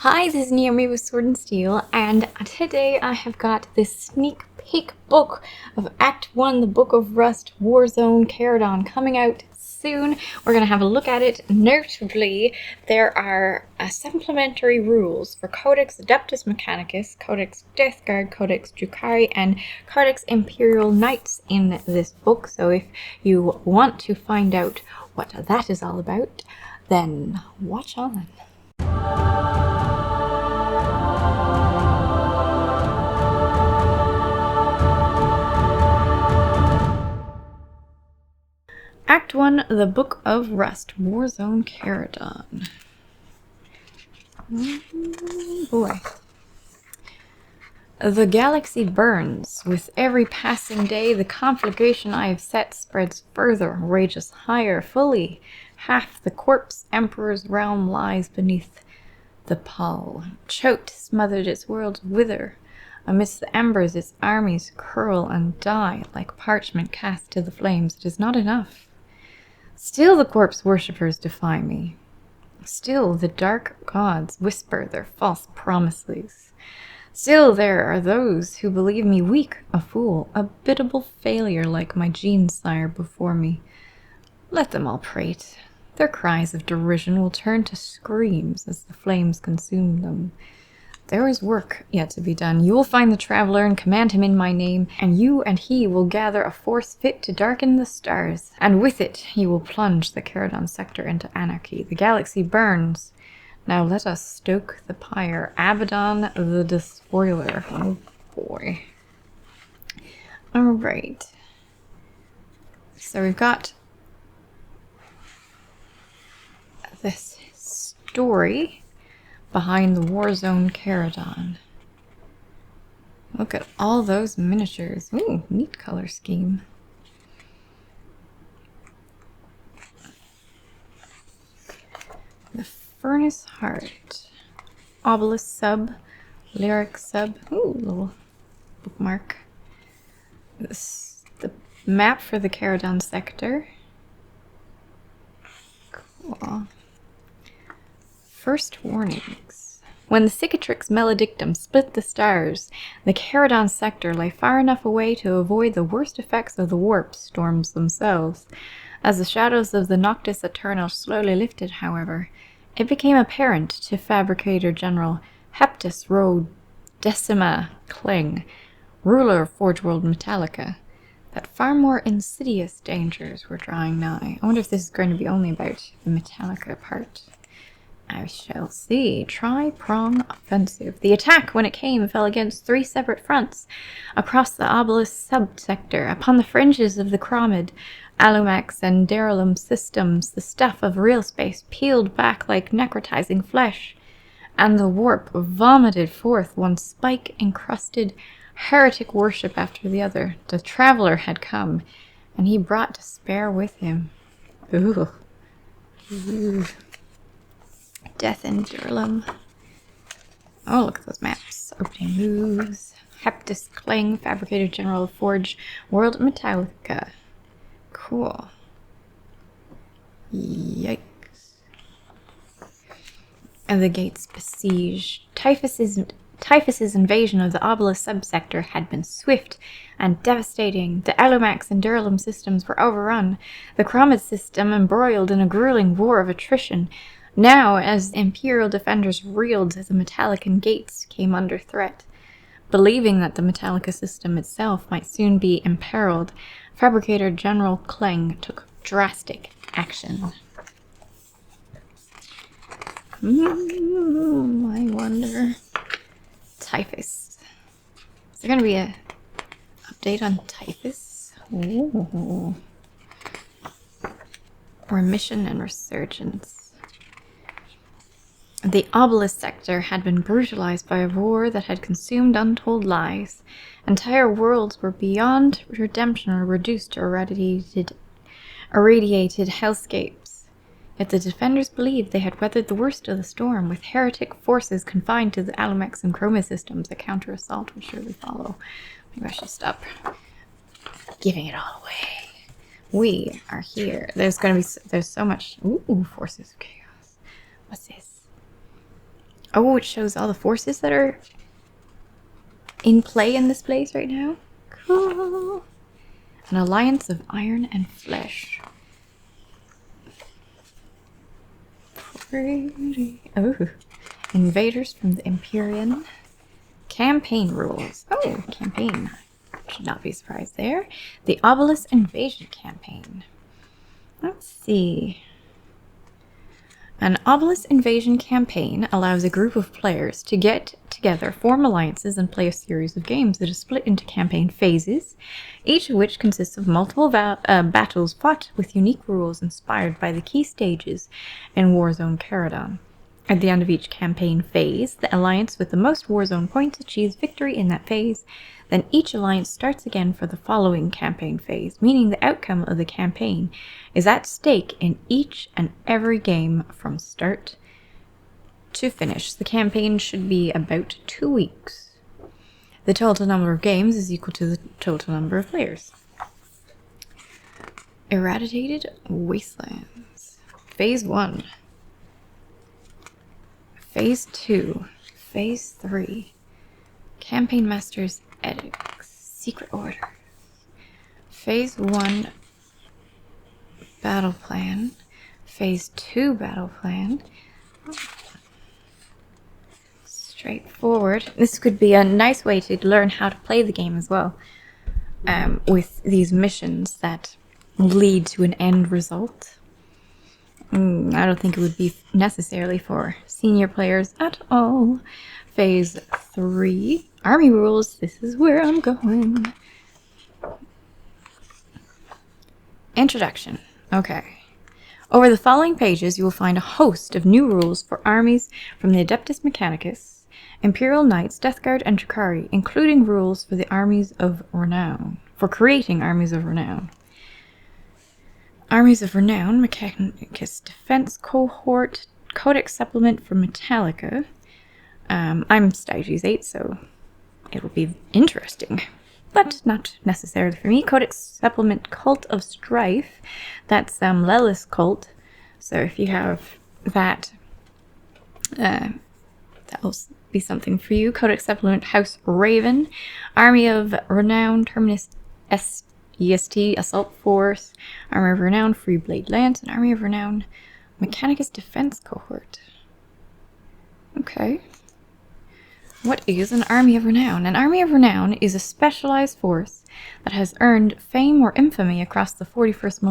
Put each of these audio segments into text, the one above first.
Hi, this is Naomi with Sword and Steel, and today I have got this sneak peek book of Act 1, the Book of Rust, War Zone Charadron, coming out soon. We're going to have a look at it. Notably, there are supplementary rules for Codex Adeptus Mechanicus, Codex Death Guard, Codex Drukhari, and Codex Imperial Knights in this book, so if you want to find out what that is all about, then watch on. Act 1, The Book of Rust, War Zone Charadron. Oh boy. The galaxy burns. With every passing day, the conflagration I have set spreads further, rages higher. Fully half the corpse emperor's realm lies beneath the pall. Choked, smothered, its worlds wither. Amidst the embers, its armies curl and die like parchment cast to the flames. It is not enough. Still the corpse worshippers defy me. Still the dark gods whisper their false promises. Still there are those who believe me weak, a fool, a biddable failure like my gene sire before me. Let them all prate. Their cries of derision will turn to screams as the flames consume them. There is work yet to be done. You will find the traveler and command him in my name, and you and he will gather a force fit to darken the stars. And with it, he will plunge the Charadon sector into anarchy. The galaxy burns. Now let us stoke the pyre. Abaddon the Despoiler. Oh boy. Alright. So we've got this story behind the War Zone Charadron. Look at all those miniatures. Ooh, neat color scheme. The Furnace Heart. Obelisk sub. Lyric sub. Ooh, little bookmark. The map for the Charadon sector. Cool. First warnings. When the Cicatrix Maledictum split the stars, the Charadon sector lay far enough away to avoid the worst effects of the warp storms themselves. As the shadows of the Noctis Eternal slowly lifted, however, it became apparent to Fabricator General Heptus Rho Decima Kling, ruler of Forge World Metallica, that far more insidious dangers were drawing nigh. I wonder if this is going to be only about the Metallica part. I shall see. Tri-prong offensive. The attack, when it came, fell against 3 separate fronts. Across the Obelisk subsector, upon the fringes of the Chromid, Alumax and Derylum systems, the stuff of real space peeled back like necrotizing flesh, and the warp vomited forth one spike-encrusted heretic worship after the other. The traveler had come, and he brought despair with him. Ooh. Ooh. Death and Derylum. Oh, look at those maps. Opening moves. Heptus Kling, Fabricator General of Forge World Metallica. Cool. Yikes. And the gates besieged. Typhus's invasion of the Obelisk subsector had been swift and devastating. The Alumax and Derylum systems were overrun. The Chromid system embroiled in a grueling war of attrition. Now, as Imperial defenders reeled, the Metallican gates came under threat. Believing that the Metallica system itself might soon be imperiled, Fabricator General Kling took drastic action. I wonder. Typhus. Is there going to be an update on Typhus? Ooh. Remission and Resurgence. The Obelisk sector had been brutalized by a war that had consumed untold lives. Entire worlds were beyond redemption or reduced to irradiated hellscapes. Yet the defenders believed they had weathered the worst of the storm, with heretic forces confined to the Alumax and Chroma systems. A counter-assault would surely follow. Maybe I should stop giving it all away. We are here. There's so much... Ooh, Forces of Chaos. What's this? Oh, it shows all the forces that are in play in this place right now. Cool. An alliance of iron and flesh. Pretty. Oh. Invaders from the Empyrean. Campaign rules. Oh, campaign. Should not be surprised there. The Obelisk Invasion Campaign. Let's see. An Obelisk Invasion Campaign allows a group of players to get together, form alliances, and play a series of games that is split into campaign phases, each of which consists of multiple battles fought with unique rules inspired by the key stages in War Zone Charadron. At the end of each campaign phase, the alliance with the most War Zone points achieves victory in that phase. Then each alliance starts again for the following campaign phase, meaning the outcome of the campaign is at stake in each and every game from start to finish. The campaign should be about 2 weeks. The total number of games is equal to the total number of players. Irradiated Wastelands. Phase 1. Phase 2. Phase 3. Campaign Master's Edicts. Secret Order. Phase 1. Battle Plan. Phase 2 Battle Plan. Straightforward. This could be a nice way to learn how to play the game as well. With these missions that lead to an end result. I don't think it would be necessarily for senior players at all. Phase 3. Army rules. This is where I'm going. Introduction. Okay. Over the following pages, you will find a host of new rules for armies from the Adeptus Mechanicus, Imperial Knights, Death Guard, and Drukhari, including rules for the armies of Renown. For creating armies of Renown. Armies of Renown, Mechanicus Defense Cohort, Codex Supplement for Metallica. I'm Stratagems 8, so it will be interesting. But not necessarily for me. Codex Supplement Cult of Strife. That's Lelis Cult. So if you have that, that will be something for you. Codex Supplement House Raven. Army of Renown, Terminus EST, Assault Force, Army of Renown, Free Blade Lance, and Army of Renown, Mechanicus Defense Cohort. Okay. What is an Army of Renown? An Army of Renown is a specialized force that has earned fame or infamy across the 41st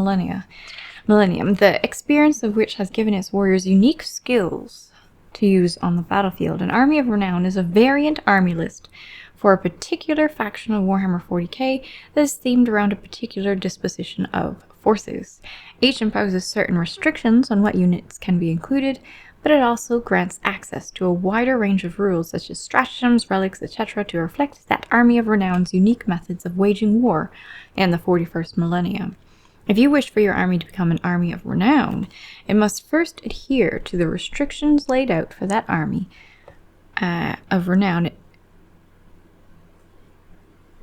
millennium, the experience of which has given its warriors unique skills to use on the battlefield. An Army of Renown is a variant army list for a particular faction of Warhammer 40k that is themed around a particular disposition of forces. Each imposes certain restrictions on what units can be included, but it also grants access to a wider range of rules such as stratagems, relics, etc. to reflect that Army of Renown's unique methods of waging war in the 41st millennium. If you wish for your army to become an Army of Renown, it must first adhere to the restrictions laid out for that Army of Renown.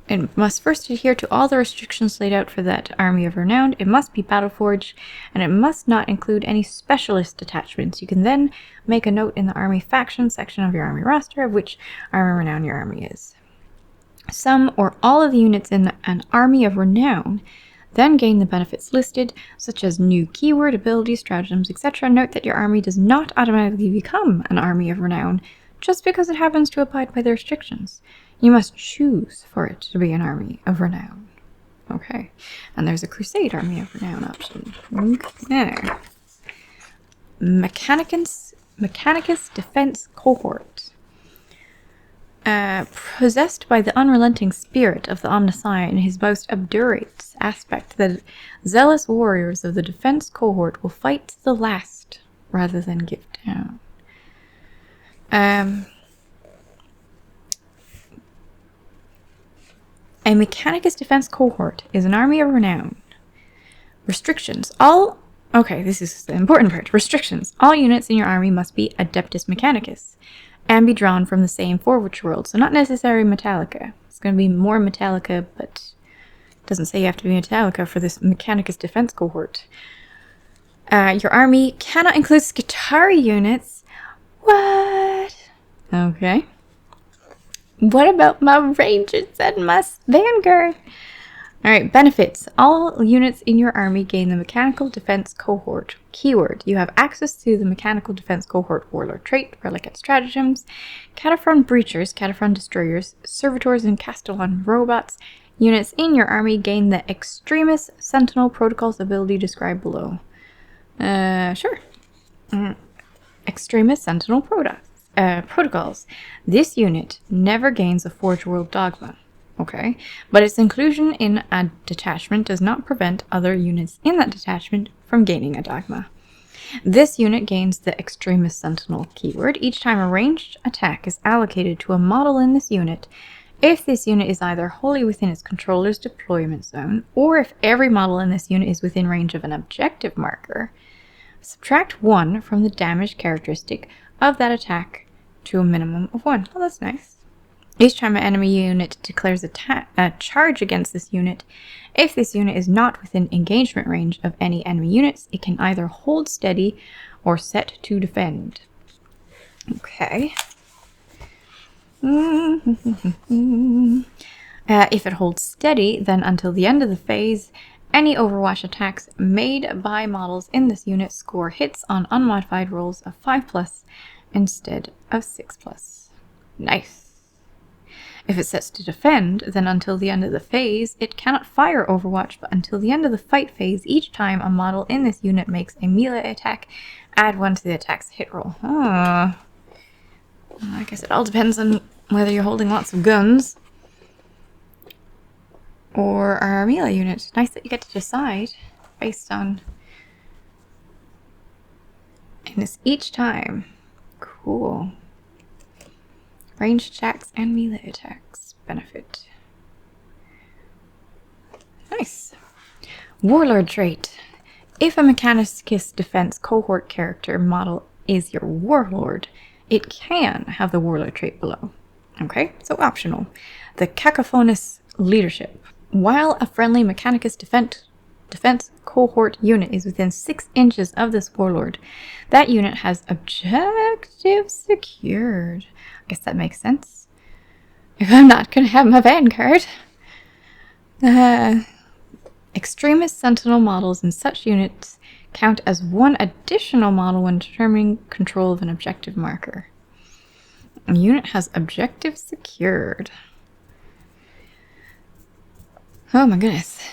It must first adhere to all the restrictions laid out for that Army of Renown. It must be battle-forged, and it must not include any specialist detachments. You can then make a note in the Army Faction section of your Army roster of which Army of Renown your army is. Some or all of the units in an Army of Renown then gain the benefits listed, such as new keyword, abilities, stratagems, etc. Note that your army does not automatically become an Army of Renown just because it happens to abide by the restrictions. You must choose for it to be an Army of Renown. Okay. And there's a Crusade Army of Renown option. Okay. Mechanicus Defense Cohort. Possessed by the unrelenting spirit of the Omniscient in his most obdurate aspect, the zealous warriors of the defense cohort will fight to the last rather than give down. A Mechanicus Defense Cohort is an Army of Renown. Restrictions. Okay, this is the important part. Restrictions. All units in your army must be Adeptus Mechanicus and be drawn from the same Forge world, so not necessarily Metallica. It's going to be more Metallica, but it doesn't say you have to be Metallica for this Mechanicus Defense Cohort. Your army cannot include Skitarii units. What? Okay. What about my Rangers and my Vanguard? Alright, benefits. All units in your army gain the Mechanical Defense Cohort. Keyword. You have access to the Mechanical Defense Cohort Warlord Trait, Relic and Stratagems, Cataphron Breachers, Cataphron Destroyers, Servitors and Castellan Robots. Units in your army gain the Extremist Sentinel Protocols ability described below. Sure. Extremist Sentinel Protocols. This unit never gains a Forge World Dogma. Okay, but its inclusion in a detachment does not prevent other units in that detachment from gaining a dogma. This unit gains the Extremist Sentinel keyword each time a ranged attack is allocated to a model in this unit, if this unit is either wholly within its controller's deployment zone, or if every model in this unit is within range of an objective marker. Subtract 1 from the damage characteristic of that attack to a minimum of 1. Oh, that's nice. Each time an enemy unit declares a charge against this unit, if this unit is not within engagement range of any enemy units, it can either hold steady or set to defend. Okay. If it holds steady, then until the end of the phase, any Overwatch attacks made by models in this unit score hits on unmodified rolls of 5+ instead of 6+. Nice. If it sets to defend, then until the end of the phase, it cannot fire Overwatch, but until the end of the fight phase, each time a model in this unit makes a melee attack, add 1 to the attack's hit roll. I guess it all depends on whether you're holding lots of guns or are a melee unit. Nice that you get to decide based on... And it's each time. Cool. Ranged attacks and melee attacks benefit. Nice. Warlord Trait. If a Mechanicus Defense Cohort character model is your Warlord, it can have the Warlord Trait below. Okay, so optional. The Cacophonous Leadership. While a friendly Mechanicus Defense Cohort unit is within 6 inches of this Warlord, that unit has objectives secured. I guess that makes sense. If I'm not going to have my Vanguard. Extremist Sentinel models in such units count as 1 additional model when determining control of an objective marker. A unit has objectives secured. Oh my goodness.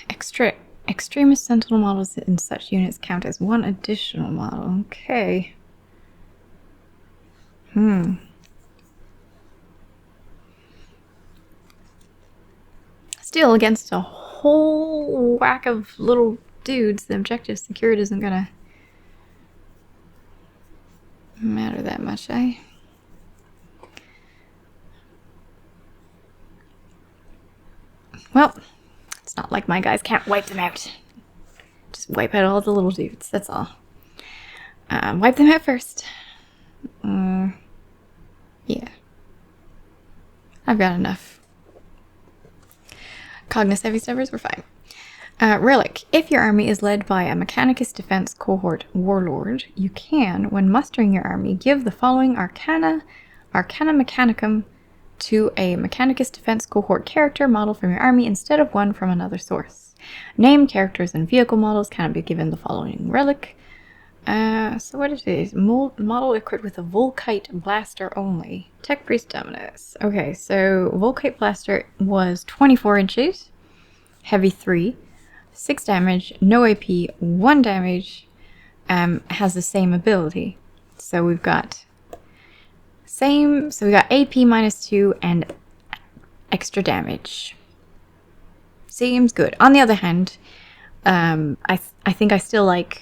Extremist Sentinel models in such units count as 1 additional model. Okay. Still, against a whole whack of little dudes, the objective secured isn't gonna matter that much, eh? Well, it's not like my guys can't wipe them out. Just wipe out all the little dudes, that's all. Wipe them out first. Yeah. I've got enough. Cognus Heavy Steppers, we're fine. Relic. If your army is led by a Mechanicus Defense Cohort Warlord, you can, when mustering your army, give the following Arcana Mechanicum to a Mechanicus Defense Cohort character model from your army instead of one from another source. Name, characters, and vehicle models can be given the following Relic. So what it is, model equipped with a Volkite Blaster only. Tech Priest Dominus. Okay, so Volkite Blaster was 24 inches, heavy 3, 6 damage, no AP, 1 damage, has the same ability. So we've got we got AP -2 and extra damage. Seems good. On the other hand, I think I still like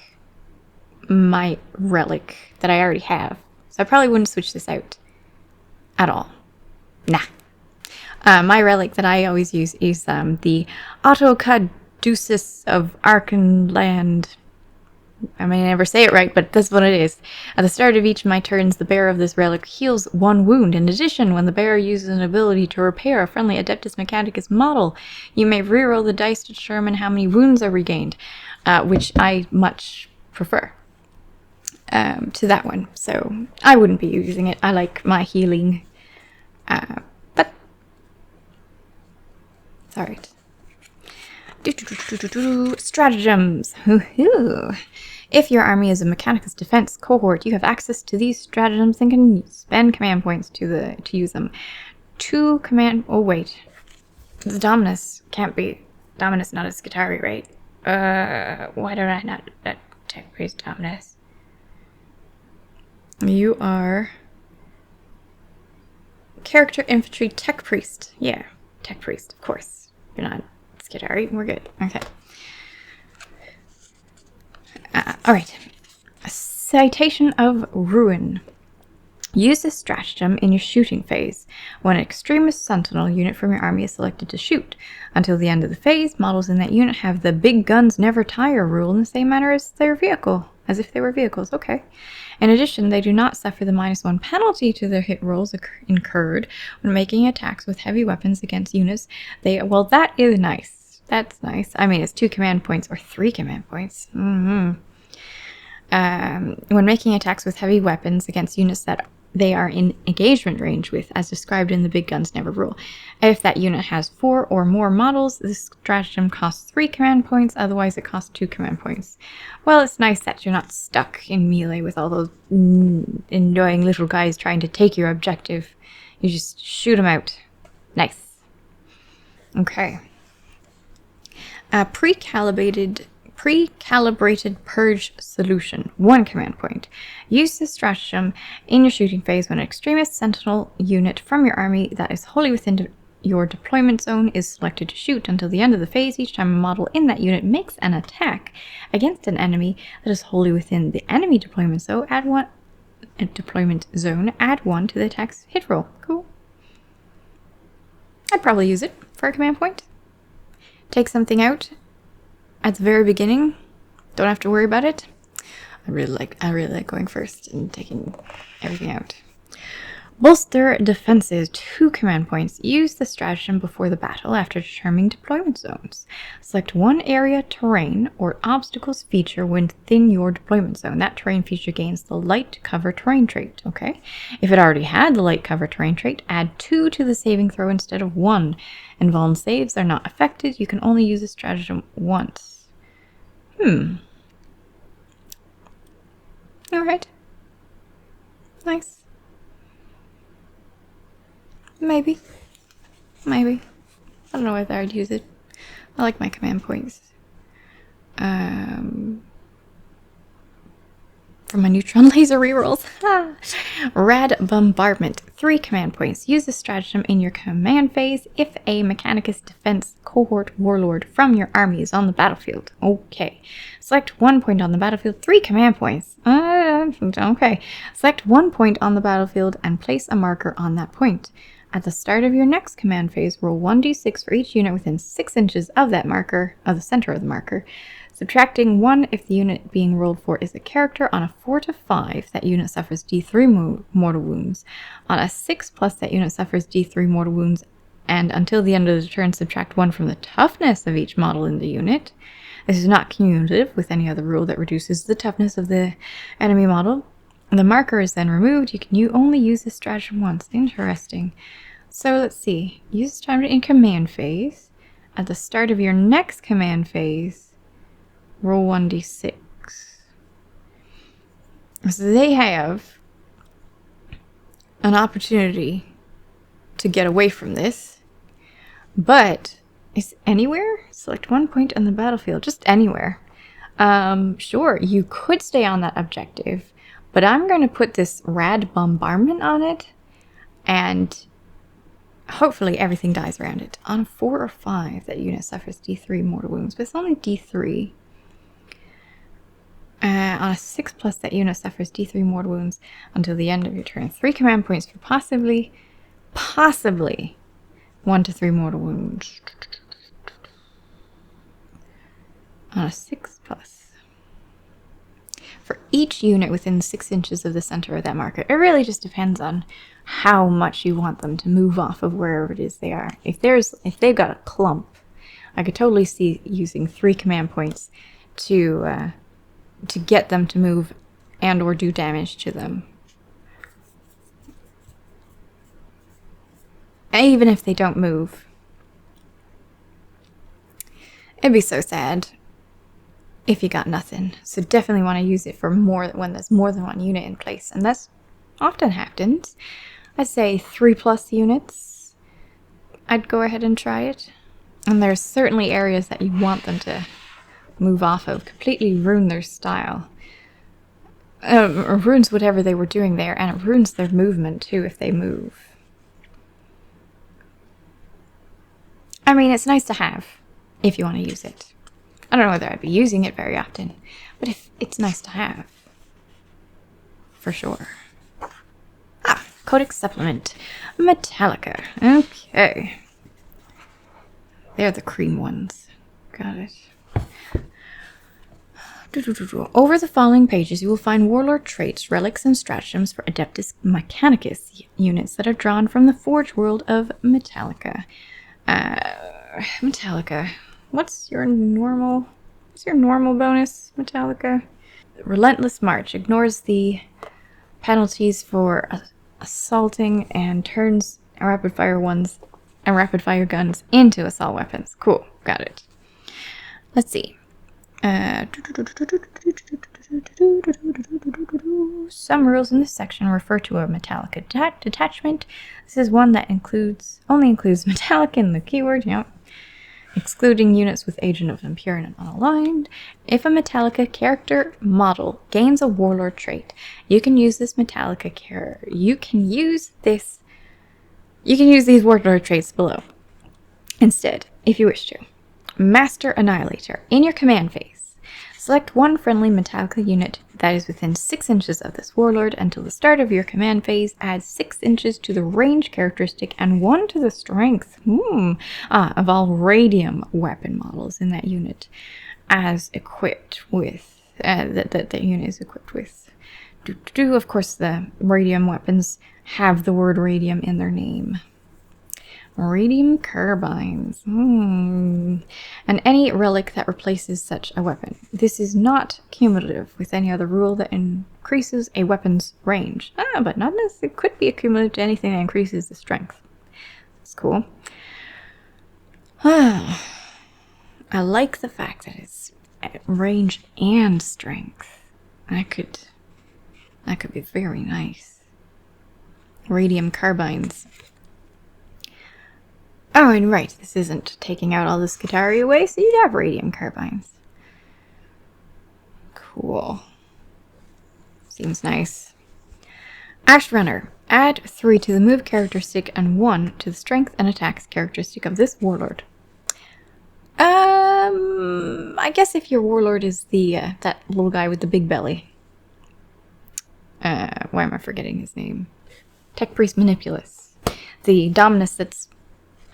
my Relic that I already have. So I probably wouldn't switch this out at all. Nah. My Relic that I always use is the Autocaduceus of Archenland. I may never say it right, but that's what it is. At the start of each of my turns, the bearer of this Relic heals 1 wound. In addition, when the bearer uses an ability to repair a friendly Adeptus Mechanicus model, you may reroll the dice to determine how many wounds are regained, which I much prefer. to that one. So I wouldn't be using it. I like my healing. But it's alright. Stratagems. If your army is a Mechanicus defense cohort, you have access to these stratagems and can spend command points to use them. The Dominus can't be. Dominus not a Skitari, right? Why don't I not tech priest Dominus? You are character infantry tech priest. Yeah, tech priest, of course. You're not Skitari. We're good. Okay. Alright. Citation of Ruin. Use this stratagem in your shooting phase. When an Extremist Sentinel unit from your army is selected to shoot. Until the end of the phase, models in that unit have the big guns never tire rule in the same manner as their vehicle. As if they were vehicles. Okay. In addition, they do not suffer the -1 penalty to their hit rolls incurred when making attacks with heavy weapons against units. Well, that is nice. That's nice. I mean, it's 2 command points or 3 command points. When making attacks with heavy weapons against units that they are in engagement range with, as described in the Big Guns Never rule. If that unit has 4 or more models, this stratagem costs 3 command points, otherwise it costs 2 command points. Well, it's nice that you're not stuck in melee with all those annoying little guys trying to take your objective. You just shoot them out. Nice. Okay. Pre-calibrated Purge Solution. 1 command point. Use this stratagem in your shooting phase when an Extremist Sentinel unit from your army that is wholly within your deployment zone is selected to shoot. Until the end of the phase, each time a model in that unit makes an attack against an enemy that is wholly within the enemy deployment zone, add 1 to the attack's hit roll. Cool. I'd probably use it for a command point. Take something out at the very beginning. Don't have to worry about it. I really like going first and taking everything out. Bolster defenses. 2 command points. Use the stratagem before the battle after determining deployment zones. Select 1 area terrain or obstacles feature within your deployment zone. That terrain feature gains the light cover terrain trait. Okay. If it already had the light cover terrain trait, add 2 to the saving throw instead of 1. Invuln saves are not affected. You can only use the stratagem once. Alright. Nice. Maybe. I don't know whether I'd use it. I like my command points. For my neutron laser rerolls. Rad Bombardment. 3 command points. Use this stratagem in your command phase if a Mechanicus defense cohort warlord from your army is on the battlefield. Okay. Select 1 point on the battlefield. 3 command points. Okay. Select 1 point on the battlefield and place a marker on that point. At the start of your next command phase, roll 1d6 for each unit within 6 inches of that marker, of the center of the marker. Subtracting 1 if the unit being rolled for is a character. On a 4 to 5, that unit suffers D3 mortal wounds. On a 6+, that unit suffers D3 mortal wounds. And until the end of the turn, subtract 1 from the toughness of each model in the unit. This is not cumulative with any other rule that reduces the toughness of the enemy model. The marker is then removed. You only use this stratagem once. Interesting. So let's see. Use this stratagem in command phase. At the start of your next command phase, roll 1d6. So they have an opportunity to get away from this, but is anywhere? Select 1 point on the battlefield, just anywhere. Sure, you could stay on that objective, but I'm going to put this Rad Bombardment on it, and hopefully everything dies around it. On a 4 or 5, that unit suffers D3 mortal wounds, but it's only D3. On a 6+, that unit suffers D3 mortal wounds until the end of your turn. 3 command points for possibly 1 to 3 mortal wounds. On a 6+. For each unit within 6 inches of the center of that marker. It really just depends on how much you want them to move off of wherever it is they are. If they've got a clump, I could totally see using 3 command points to get them to move and or do damage to them. Even if they don't move. It'd be so sad if you got nothing. So definitely want to use it for when there's more than one unit in place. And that's often happens. I'd say 3+ units. I'd go ahead and try it. And there's certainly areas that you want them to move off of. Completely ruin their style. Or ruins whatever they were doing there. And it ruins their movement too if they move. I mean, it's nice to have if you want to use it. I don't know whether I'd be using it very often, but if it's nice to have. For sure. Ah, Codex Supplement. Metallica. Okay. They're the cream ones. Got it. Over the following pages, you will find Warlord Traits, Relics, and Stratagems for Adeptus Mechanicus units that are drawn from the Forge world of Metallica. Metallica. What's your normal bonus, Metallica? Relentless March ignores the penalties for assaulting and turns rapid fire guns into assault weapons. Cool, got it. Let's see. Some rules in this section refer to a Metallica detachment. This is one that only includes Metallica in the keyword, yep. Excluding units with Agent of Imperial and unaligned. If a Metallica character model gains a Warlord trait, you can use this Metallica character. You can use these Warlord traits below. Instead, if you wish to. Master Annihilator. In your command phase, select one friendly Metallica unit that is within 6 inches of this Warlord until the start of your command phase. Add 6 inches to the range characteristic and 1 to the strength of all radium weapon models in that unit as equipped with, that the unit is equipped with. Of course, the radium weapons have the word radium in their name. Radium Carbines. And any relic that replaces such a weapon. This is not cumulative with any other rule that increases a weapon's range. But not necessarily. It could be a cumulative to anything that increases the strength. That's cool. I like the fact that it's range and strength. That could be very nice. Radium Carbines. Oh, and right, this isn't taking out all the Skitarii away, so you'd have Radium Carbines. Cool. Seems nice. Ash Runner. Add 3 to the move characteristic and 1 to the strength and attacks characteristic of this Warlord. I guess if your Warlord is the that little guy with the big belly. Why am I forgetting his name? Tech Priest Manipulus. The Dominus that's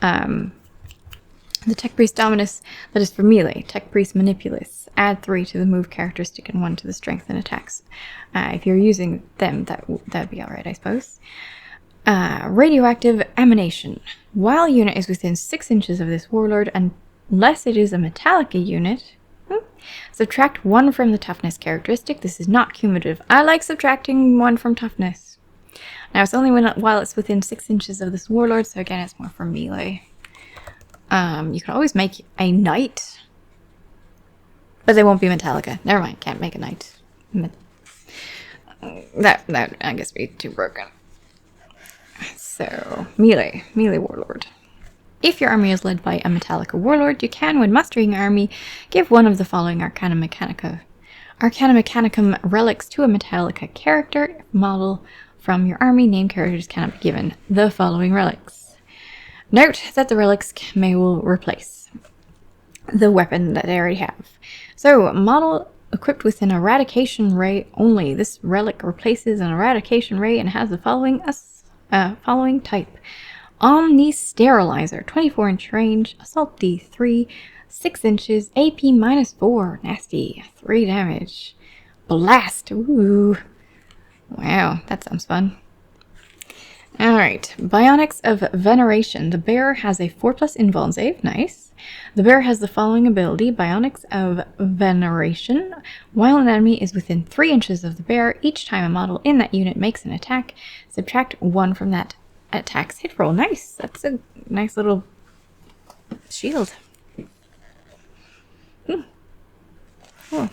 the Tech Priest Dominus that is for melee. Tech Priest Manipulus. Add 3 to the move characteristic and 1 to the strength and attacks. If you're using them, that'd be alright, I suppose. Radioactive Emanation. While a unit is within 6 inches of this Warlord, unless it is a Metallica unit, subtract 1 from the toughness characteristic. This is not cumulative. I like subtracting 1 from toughness. Now, it's only while it's within 6 inches of this Warlord, so again, it's more for melee. You can always make a Knight, but they won't be Metallica. Never mind, can't make a Knight. That I guess, be too broken. So, melee Warlord. If your army is led by a Metallica Warlord, you can, when mustering your army, give one of the following Arcana Mechanicum relics to a Metallica character model from your army. Named characters cannot be given the following relics. Note that the relics will replace the weapon that they already have. So, model equipped with an eradication ray only. This relic replaces an eradication ray and has the following type. Omni Sterilizer, 24-inch range, Assault D3, 6 inches, AP -4, nasty, 3 damage. Blast, ooh. Wow, that sounds fun. Alright, Bionics of Veneration. The bearer has a 4+ invuln save. Nice. The bearer has the following ability, Bionics of Veneration. While an enemy is within 3 inches of the bearer, each time a model in that unit makes an attack, subtract 1 from that attack's hit roll. Nice. That's a nice little shield. Cool.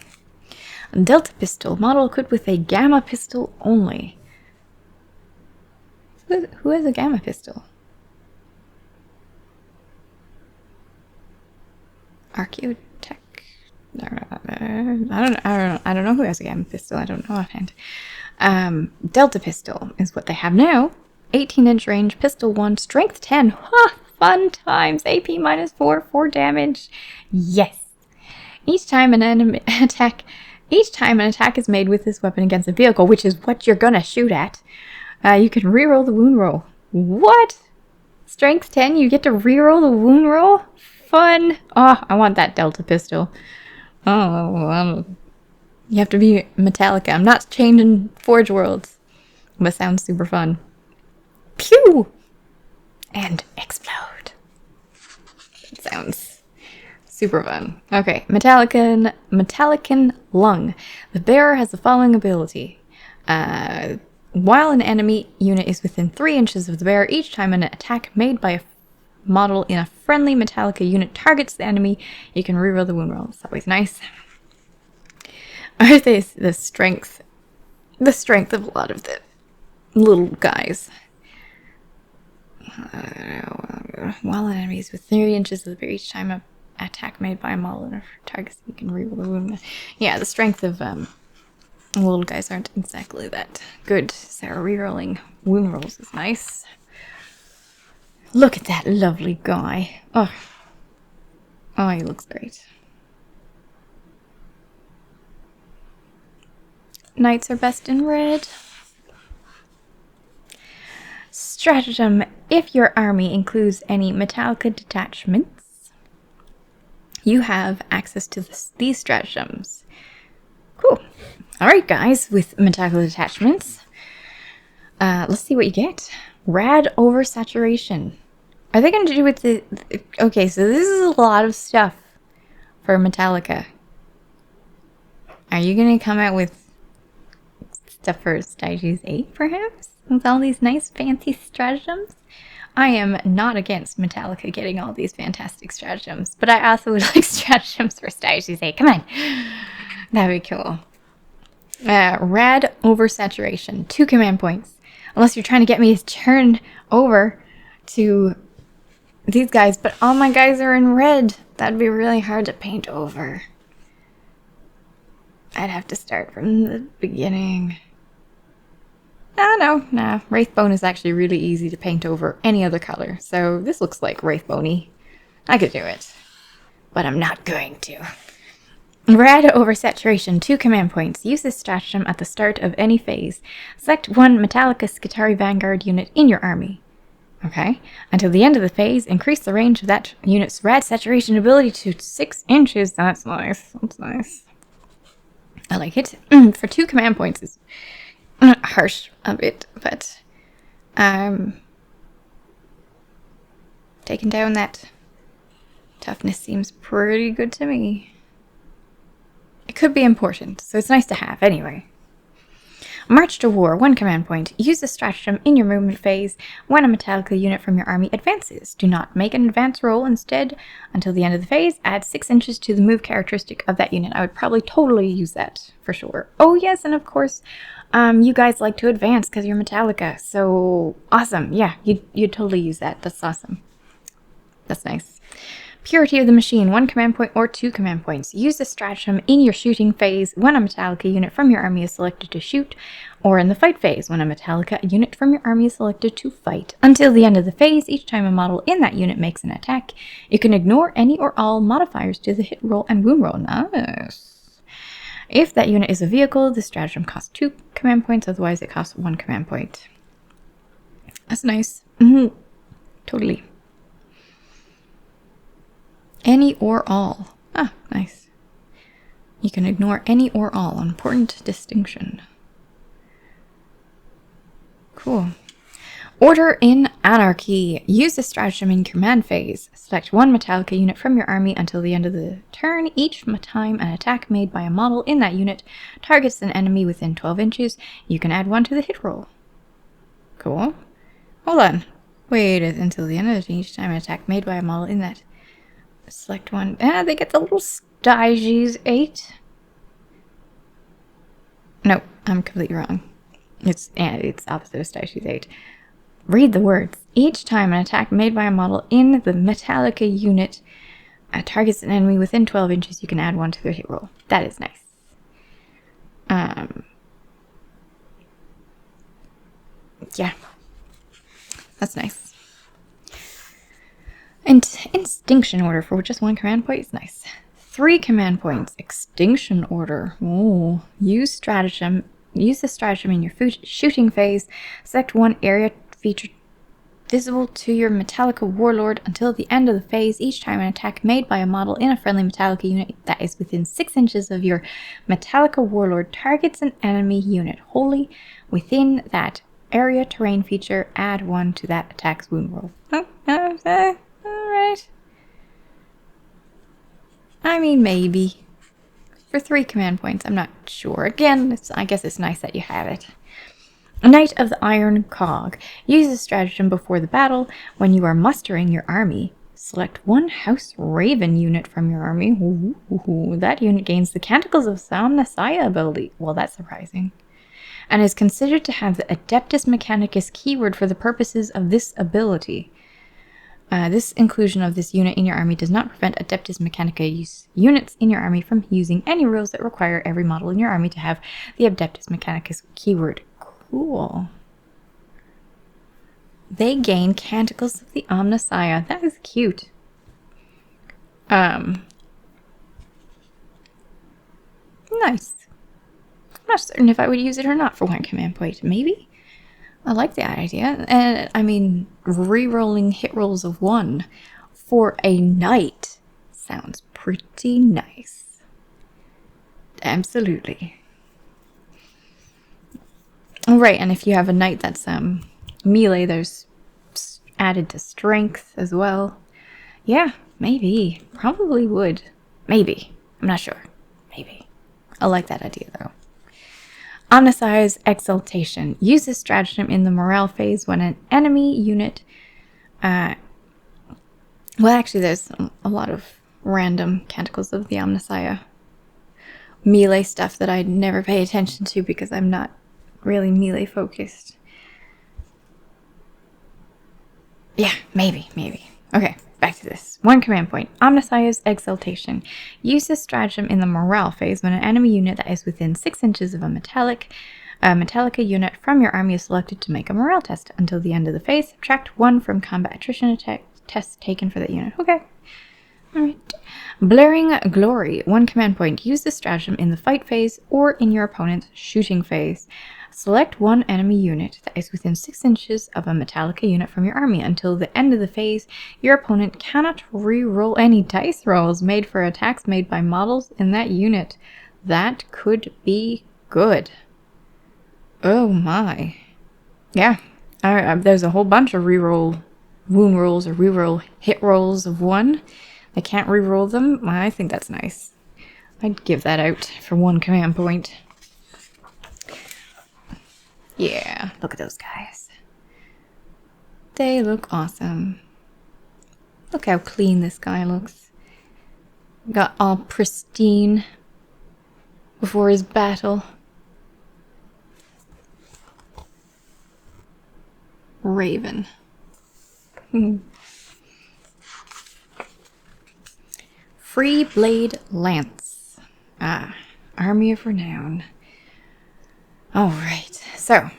Delta Pistol. Model equipped with a Gamma Pistol only. Who has a Gamma Pistol? Archeotech? I don't know who has a Gamma Pistol. I don't know offhand. Delta Pistol is what they have now. 18-inch range, pistol 1, strength 10. Ha! Fun times. AP -4, 4 damage. Yes. Each time an attack is made with this weapon against a vehicle, which is what you're gonna shoot at, you can reroll the wound roll. What? Strength 10, you get to reroll the wound roll? Fun. Oh, I want that Delta Pistol. Oh, you have to be Metallica. I'm not changing Forge Worlds. But sounds super fun. Pew! And explode. It sounds super fun. Okay, Metallican Lung. The bearer has the following ability. While an enemy unit is within 3 inches of the bearer, each time an attack made by a model in a friendly Metallica unit targets the enemy, you can reroll the wound roll. It's always nice. Are they the strength of a lot of the little guys? While an enemy is within 3 inches of the bear, each time an attack made by a model targets, you can reroll the wound. Yeah, the strength of little guys aren't exactly that good, so rerolling wound rolls is nice. Look at that lovely guy. Oh, he looks great. Knights are best in red. Stratagem. If your army includes any Metallica detachments, you have access to these stratagems. Cool. Alright guys, with Metallica detachments, let's see what you get. Rad oversaturation. Are they going to do with the... Okay, so this is a lot of stuff for Metallica. Are you going to come out with stuff for Strategies 8, perhaps? With all these nice, fancy stratagems? I am not against Metallica getting all these fantastic stratagems, but I also would like stratagems for Strategies 8. Come on! That'd be cool. Rad oversaturation. 2 command points. Unless you're trying to get me to turn over to these guys, but all my guys are in red. That'd be really hard to paint over. I'd have to start from the beginning. Oh, no. Wraithbone is actually really easy to paint over any other color, so this looks like Wraithbone-y. I could do it, but I'm not going to. Rad oversaturation, 2 command points. Use this stratagem at the start of any phase. Select 1 Metallica Skitari Vanguard unit in your army. Okay. Until the end of the phase, increase the range of that unit's rad saturation ability to 6 inches. That's nice. That's nice. I like it. For 2 command points is harsh a bit, but taking down that toughness seems pretty good to me. It could be important, so it's nice to have anyway. March to War, 1 command point. Use the stratagem in your movement phase when a Metallica unit from your army advances. Do not make an advance roll. Instead, until the end of the phase, add 6 inches to the move characteristic of that unit. I would probably totally use that, for sure. Oh yes, and of course, you guys like to advance because you're Metallica, so awesome. Yeah, you'd totally use that. That's awesome. That's nice. Purity of the Machine, 1 command point or 2 command points. Use the stratagem in your shooting phase when a Metallica unit from your army is selected to shoot, or in the fight phase when a Metallica unit from your army is selected to fight. Until the end of the phase, each time a model in that unit makes an attack, you can ignore any or all modifiers to the hit roll and wound roll. Nice. If that unit is a vehicle, the stratagem costs 2 command points, otherwise it costs 1 command point. That's nice. Totally. Any or all. Ah, nice. You can ignore any or all. Important distinction. Cool. Order in Anarchy. Use the stratagem in command phase. Select one Metallica unit from your army until the end of the turn. Each time an attack made by a model in that unit targets an enemy within 12 inches, you can add one to the hit roll. Cool. Hold on. Wait until the end of the turn. Each time an attack made by a model in that. Select one. They get the little Styges 8. No, I'm completely wrong. It's opposite of Styges 8. Read the words. Each time an attack made by a model in the Metallica unit targets an enemy within 12 inches, you can add one to their hit roll. That is nice. Yeah. That's nice. And Extinction Order for just one command point is nice. 3 command points. Extinction Order. Ooh. Use the stratagem in your shooting phase. Select one area feature visible to your Metallica Warlord until the end of the phase. Each time an attack made by a model in a friendly Metallica unit that is within 6 inches of your Metallica Warlord targets an enemy unit wholly within that area terrain feature, add 1 to that attack's wound roll. Alright. I mean, maybe. For 3 command points, I'm not sure. Again, I guess it's nice that you have it. Knight of the Iron Cog. Use the stratagem before the battle. When you are mustering your army, select one House Raven unit from your army. Ooh, that unit gains the Canticles of Somnasiah ability. Well, that's surprising. And is considered to have the Adeptus Mechanicus keyword for the purposes of this ability. This inclusion of this unit in your army does not prevent Adeptus Mechanicus units in your army from using any rules that require every model in your army to have the Adeptus Mechanicus keyword. Cool. They gain Canticles of the Omnissiah. That is cute. Nice. I'm not certain if I would use it or not for one command point. Maybe? I like the idea. And I mean, re-rolling hit rolls of 1 for a knight sounds pretty nice. Absolutely. Right, and if you have a knight that's melee, there's added to strength as well. Yeah, maybe. Probably would. Maybe. I'm not sure. Maybe. I like that idea, though. Omnissiah's Exaltation. Use this stratagem in the morale phase when an enemy unit... well, actually, there's a lot of random Canticles of the Omnissiah melee stuff that I never pay attention to because I'm not really melee focused. Yeah, maybe. Okay, back to this. 1 command point. Omnissiah's Exaltation. Use this stratagem in the morale phase when an enemy unit that is within 6 inches of a Metallica unit from your army is selected to make a morale test. Until the end of the phase, subtract 1 from combat attrition tests taken for that unit. Okay. Alright. Blaring Glory. 1 command point. Use this stratagem in the fight phase or in your opponent's shooting phase. Select one enemy unit that is within 6 inches of a Metallica unit from your army. Until the end of the phase, your opponent cannot re-roll any dice rolls made for attacks made by models in that unit. That could be good. Oh my. Yeah. There's a whole bunch of re-roll wound rolls or re-roll hit rolls of 1. I can't re-roll them. I think that's nice. I'd give that out for 1 command point. Yeah, look at those guys. They look awesome. Look how clean this guy looks. Got all pristine before his battle. Raven. Free Blade Lance. Army of Renown. Alright, so.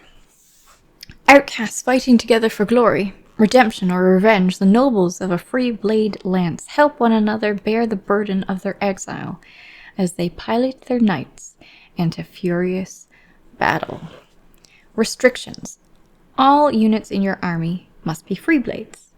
Outcasts fighting together for glory, redemption, or revenge, the nobles of a free blade lance help one another bear the burden of their exile as they pilot their knights into furious battle. Restrictions. All units in your army must be free blades.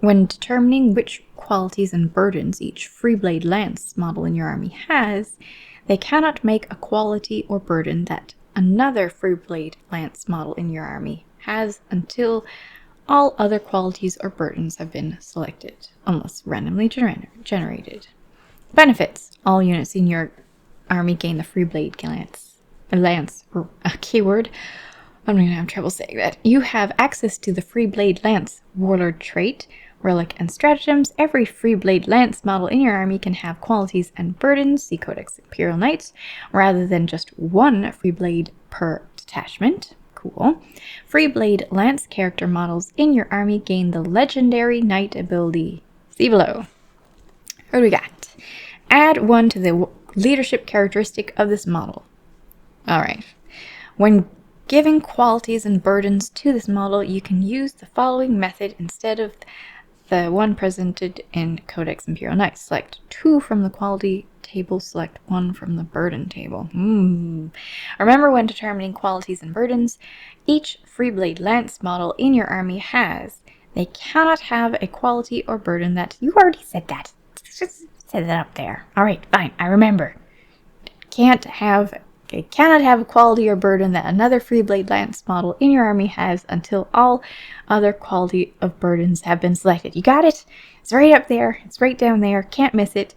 When determining which qualities and burdens each free blade lance model in your army has, they cannot make a quality or burden that another free blade lance model in your army has until all other qualities or burdens have been selected, unless randomly generated. Benefits. All units in your army gain the Free Blade Lance, a keyword. I'm going to have trouble saying that. You have access to the Free Blade Lance Warlord Trait, Relic, and Stratagems. Every Free Blade Lance model in your army can have qualities and burdens, see Codex Imperial Knights, rather than just one Free Blade per detachment. Cool. Free Blade Lance character models in your army gain the Legendary Knight ability. See below. What do we got? Add 1 to the leadership characteristic of this model. Alright. When giving qualities and burdens to this model, you can use the following method instead of the one presented in Codex Imperial Knights. Select 2 from the quality table, select 1 from the burden table. Remember, when determining qualities and burdens, each Free Blade Lance model in your army has. They cannot have a quality or burden that... You already said that. Just said that up there. Alright, fine, I remember. It cannot have a quality or burden that another Free Blade Lance model in your army has until all other quality of burdens have been selected. You got it? It's right up there. It's right down there. Can't miss it.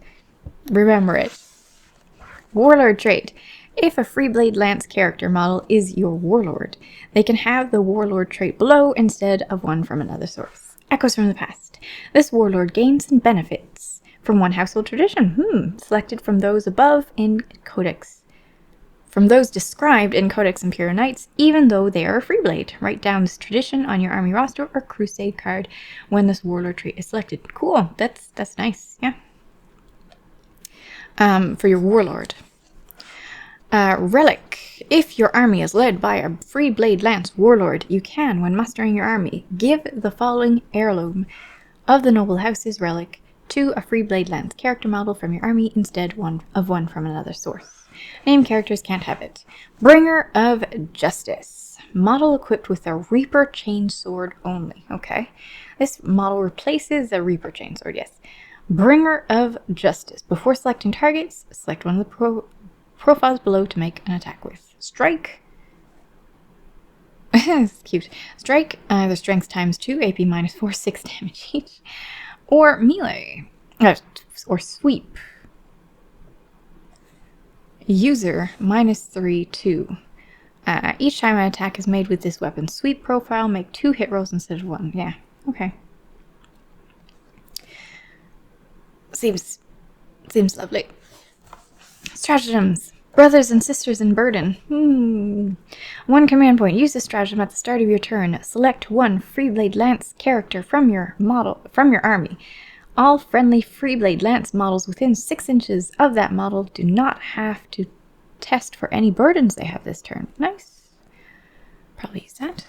Remember it. Warlord Trait. If a Free Blade Lance character model is your Warlord, they can have the Warlord Trait below instead of one from another source. Echoes from the past. This Warlord gains and benefits from one household tradition. Selected from those above in Codex. From those described in Codex Imperial Knights, even though they are a Free Blade. Write down this tradition on your army roster or Crusade card when this Warlord Trait is selected. Cool. That's nice. Yeah. For your Warlord. Relic. If your army is led by a Free Blade Lance Warlord, you can, when mustering your army, give the following heirloom of the Noble House's Relic to a Free Blade Lance character model from your army instead of one from another source. Named characters can't have it. Bringer of Justice. Model equipped with a Reaper Chainsword only. Okay. This model replaces a Reaper Chainsword, yes. Bringer of Justice. Before selecting targets, select one of the profiles below to make an attack with. Strike. It's cute. Strike, either strength times 2, AP minus 4, 6 damage each. Or melee. Or sweep. User, minus 3, 2. Each time an attack is made with this weapon sweep profile, make 2 hit rolls instead of 1. Yeah, okay. Seems lovely. Stratagems. Brothers and sisters in burden. 1 command point. Use this stratagem at the start of your turn. Select 1 Free Blade Lance character from your army. All friendly Free Blade Lance models within 6 inches of that model do not have to test for any burdens they have this turn. Nice. Probably use that.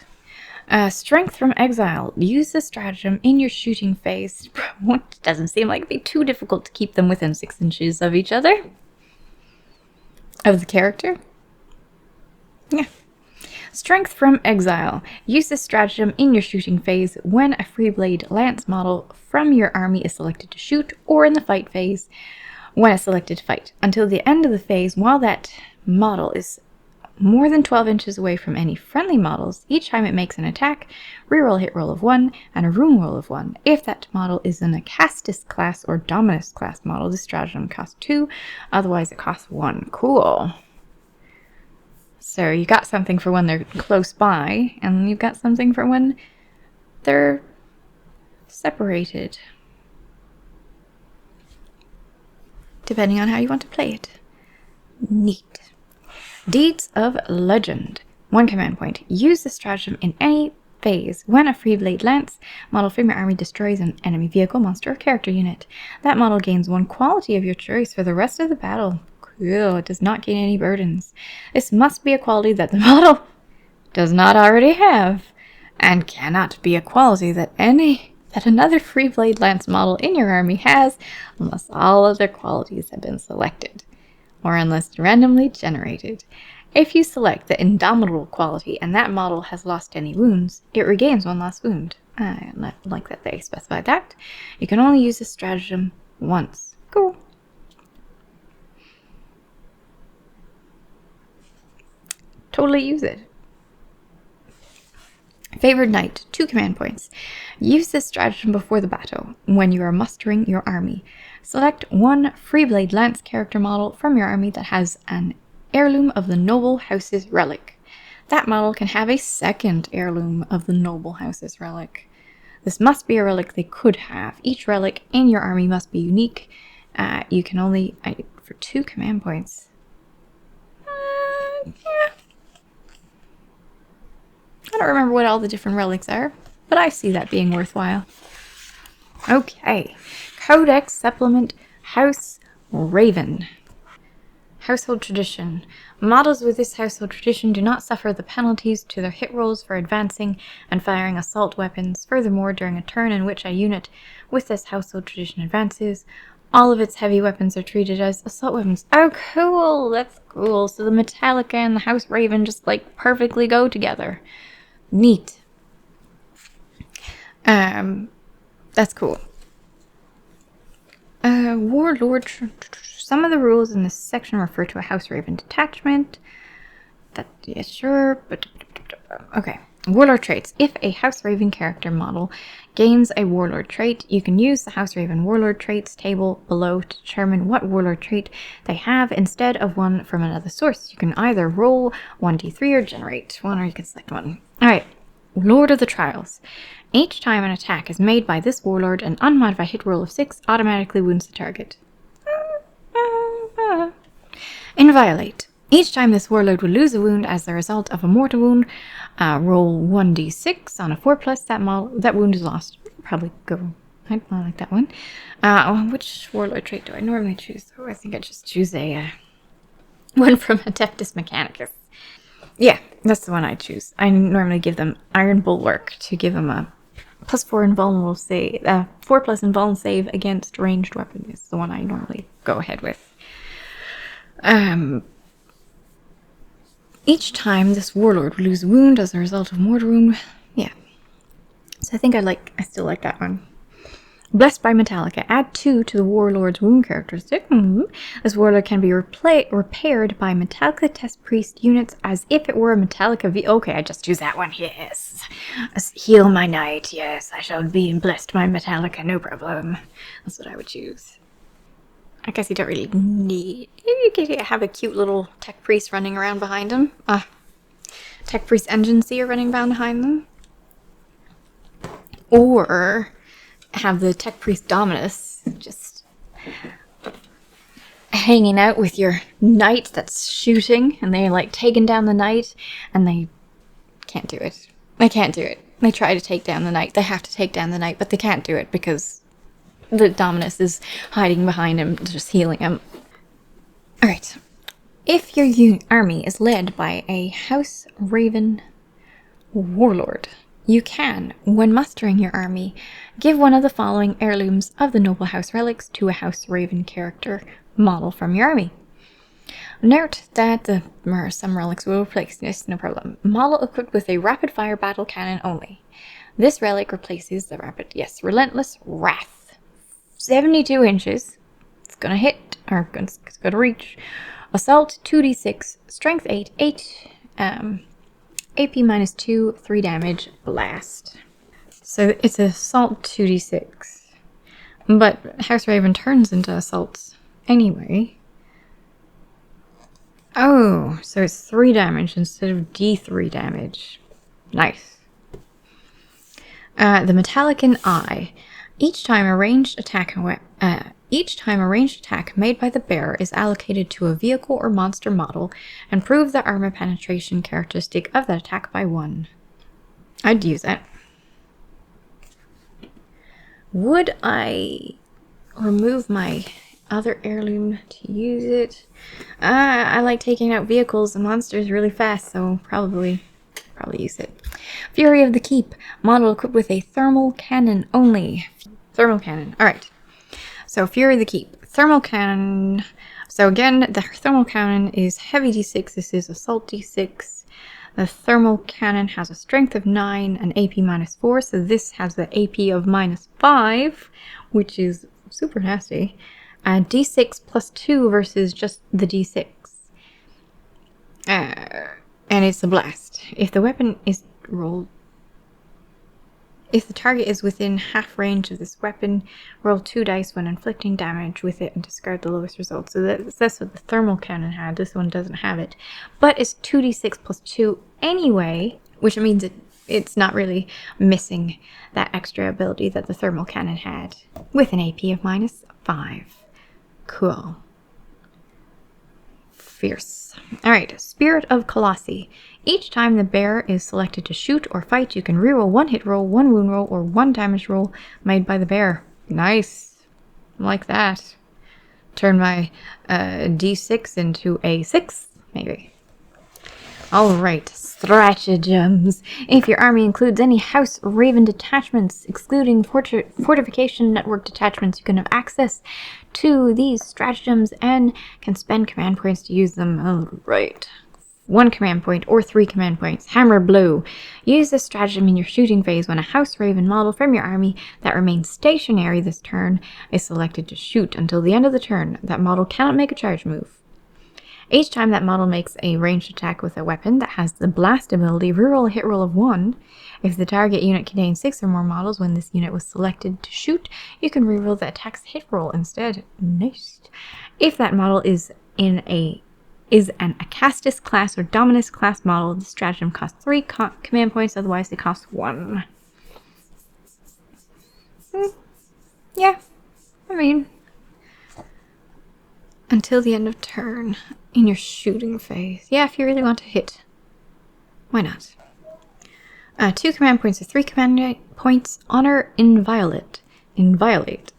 Strength from Exile. Use the stratagem in your shooting phase. It doesn't seem like it'd be too difficult to keep them within 6 inches of each other. Of the character. Yeah. Strength from Exile. Use this stratagem in your shooting phase when a Free Blade Lance model from your army is selected to shoot, or in the fight phase when it's selected to fight. Until the end of the phase, while that model is more than 12 inches away from any friendly models, each time it makes an attack, reroll a hit roll of 1 and a rune roll of 1. If that model is in a Castus class or Dominus class model, this stratagem costs 2, otherwise it costs 1. Cool. So you got something for when they're close by, and you've got something for when they're separated. Depending on how you want to play it. Neat. Deeds of Legend. 1 command point. Use the stratagem in any phase when a Free Blade Lance model from your army destroys an enemy vehicle, monster, or character unit. That model gains 1 quality of your choice for the rest of the battle. Cool. It does not gain any burdens. This must be a quality that the model does not already have, and cannot be a quality that another Free Blade Lance model in your army has, unless all other qualities have been selected, or unless randomly generated. If you select the Indomitable quality and that model has lost any wounds, it regains 1 lost wound. I like that they specified that. You can only use this stratagem once. Cool. Totally use it. Favored Knight, 2 command points. Use this stratagem before the battle, when you are mustering your army. Select one Freeblade Lance character model from your army that has an heirloom of the Noble House's Relic. That model can have a second heirloom of the Noble House's Relic. This must be a relic they could have. Each relic in your army must be unique. You can only... for 2 command points. Yeah. I don't remember what all the different relics are, but I see that being worthwhile. Okay. Codex Supplement House Raven. Household Tradition. Models with this household tradition do not suffer the penalties to their hit rolls for advancing and firing assault weapons. Furthermore, during a turn in which a unit with this household tradition advances, all of its heavy weapons are treated as assault weapons. Oh, cool! That's cool. So the Metallica and the House Raven just, like, perfectly go together. Neat. That's cool. Warlord. Some of the rules in this section refer to a House Raven detachment. That, yeah, sure, but... Okay. Warlord traits. If a House Raven character model gains a Warlord trait, you can use the House Raven Warlord traits table below to determine what Warlord trait they have instead of one from another source. You can either roll 1d3 or generate one, or you can select one. Alright. Lord of the Trials. Each time an attack is made by this Warlord, an unmodified hit roll of 6 automatically wounds the target. Inviolate. Each time this Warlord will lose a wound as the result of a mortal wound, roll 1d6 on a 4+. That wound is lost. Probably go. I like that one. Which Warlord trait do I normally choose? Oh, I think I just choose a one from Adeptus Mechanicus. Yeah, that's the one I choose. I normally give them Iron Bulwark to give them a +4 invulnerable save. 4+ invuln save against ranged weapon is the one I normally go ahead with. Each time this Warlord will lose a wound as a result of mortal wound. Yeah. So I think I still like that one. Blessed by Metallica. Add 2 to the Warlord's wound characteristic. This Warlord can be repaired by Metallica Test Priest units as if it were a Metallica V. Okay, I just choose that one. Yes. Heal my knight. Yes, I shall be blessed by Metallica. No problem. That's what I would choose. I guess you don't really need... You could have a cute little Tech Priest running around behind him. Tech Priest Engine Seer running behind them. Or have the Tech Priest Dominus just hanging out with your knight that's shooting, and they're like taking down the knight, and they can't do it. They can't do it. They try to take down the knight. They have to take down the knight, but they can't do it because the Dominus is hiding behind him, just healing him. Alright. If your army is led by a House Raven Warlord, you can, when mustering your army, give one of the following heirlooms of the Noble House relics to a House Raven character model from your army. Note that some relics will replace this, no problem. Model equipped with a rapid-fire battle cannon only. This relic replaces the Relentless Wrath. 72 inches. It's gonna hit, or it's gonna reach. Assault 2d6, Strength 8, AP -2, 3 damage, blast. So it's Assault 2d6. But House Raven turns into Assaults anyway. Oh, so it's 3 damage instead of d3 damage. Nice. The Metallican Eye. Each time a ranged attack made by the bearer is allocated to a vehicle or monster model, improve the armor penetration characteristic of that attack by 1. I'd use it. Would I remove my other heirloom to use it? I like taking out vehicles and monsters really fast, so probably use it. Fury of the Keep. Model equipped with a thermal cannon only. Thermal cannon. Alright. So Fury of the Keep. Thermal cannon. So again, the thermal cannon is heavy d6. This is assault d6. The thermal cannon has a strength of 9 and AP -4. So this has the AP of -5, which is super nasty. D6 +2 versus just the d6. And it's a blast. If the weapon is rolled If the target is within half range of this weapon, roll 2 dice when inflicting damage with it and discard the lowest result. So that's what the thermal cannon had. This one doesn't have it. But it's 2d6 plus 2 anyway, which means it's not really missing that extra ability that the thermal cannon had, with an AP of -5. Cool. Fierce. Alright, Spirit of Colossi. Each time the bear is selected to shoot or fight, you can reroll 1 hit roll, 1 wound roll, or 1 damage roll made by the bear. Nice. Like that. Turn my D6 into a 6, maybe. Alright, Stratagems. If your army includes any House Raven detachments, excluding fortification network detachments, you can have access to these stratagems and can spend command points to use them. Alright. 1 command point or 3 command points. Hammer Blow. Use this stratagem in your shooting phase when a House Raven model from your army that remains stationary this turn is selected to shoot. Until the end of the turn, that model cannot make a charge move. Each time that model makes a ranged attack with a weapon that has the blast ability, reroll a hit roll of 1. If the target unit contains 6 or more models when this unit was selected to shoot, you can reroll the attack's hit roll instead. Nice. If that model is an Acastus class or Dominus class model, the stratagem costs 3 command points, otherwise it costs 1. Yeah, I mean, until the end of turn in your shooting phase. Yeah, if you really want to hit, why not? 2 command points or 3 command points. Honor Inviolate. Inviolate.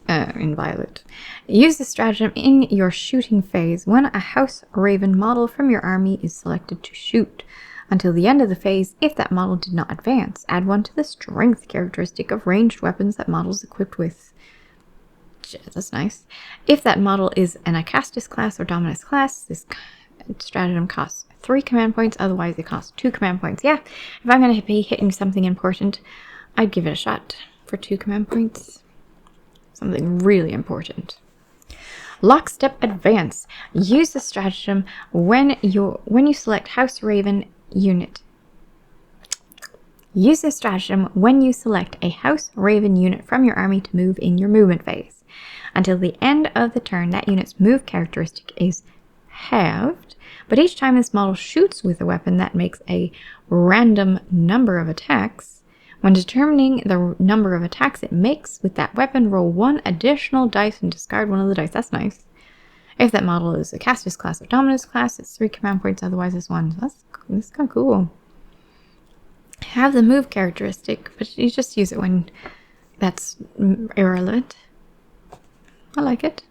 Use the stratagem in your shooting phase when a House Raven model from your army is selected to shoot. Until the end of the phase, if that model did not advance, add 1 to the strength characteristic of ranged weapons that model is equipped with. That's nice. If that model is an Acastus class or Dominus class, this stratagem costs 3 command points, otherwise it costs 2 command points. Yeah, if I'm going to be hitting something important, I'd give it a shot for 2 command points. Something really important. Lockstep Advance. Use the stratagem when you select House Raven unit. Use this stratagem when you select a House Raven unit from your army to move in your movement phase. Until the end of the turn, that unit's move characteristic is halved, but each time this model shoots with a weapon that makes a random number of attacks, when determining the number of attacks it makes with that weapon, roll 1 additional dice and discard 1 of the dice. That's nice. If that model is a Acastus class or Dominus class, it's 3 command points, otherwise it's 1. That's kind of cool. Have the move characteristic, but you just use it when that's irrelevant. I like it.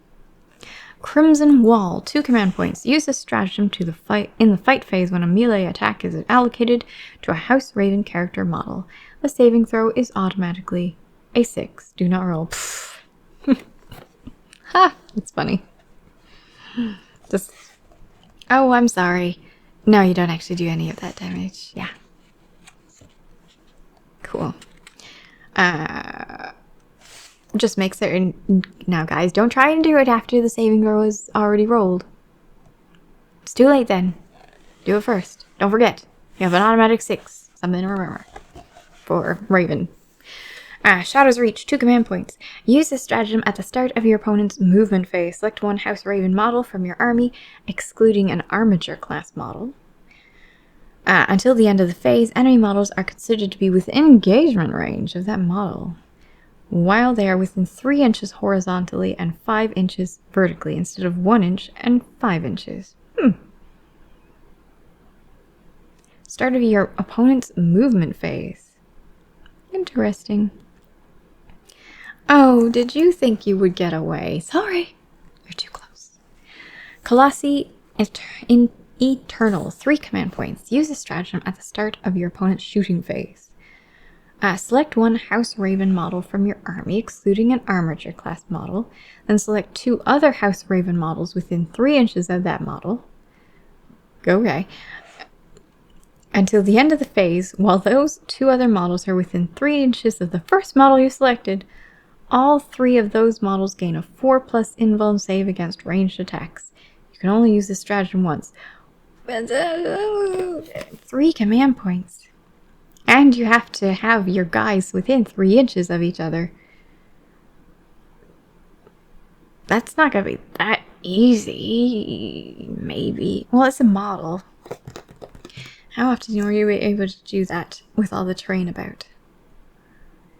Crimson Wall, 2 command points. Use this stratagem in the fight phase when a melee attack is allocated to a House Raven character model. The saving throw is automatically a 6. Do not roll. Ha! It's funny. Just. Oh, I'm sorry. No, you don't actually do any of that damage. Yeah. Cool. Just make certain. Now, guys, don't try and do it after the saving throw is already rolled. It's too late then. Do it first. Don't forget. You have an automatic 6. Something to remember. For Raven. Shadow's Reach, 2 command points. Use this stratagem at the start of your opponent's movement phase. Select 1 House Raven model from your army, excluding an Armature class model. Until the end of the phase, enemy models are considered to be within engagement range of that model, while they are within 3 inches horizontally and 5 inches vertically, instead of 1 inch and 5 inches. Start of your opponent's movement phase. Interesting. Oh, did you think you would get away? Sorry. You're too close. Colossi Eternal, 3 command points. Use a stratagem at the start of your opponent's shooting phase. Select 1 House Raven model from your army, excluding an Armature class model. Then select 2 other House Raven models within 3 inches of that model. Okay. Until the end of the phase, while those 2 other models are within 3 inches of the first model you selected, all 3 of those models gain a 4+ invuln save against ranged attacks. You can only use this stratagem once. 3 command points. And you have to have your guys within 3 inches of each other. That's not gonna be that easy, maybe. Well, it's a model. How often were you able to do that with all the terrain about?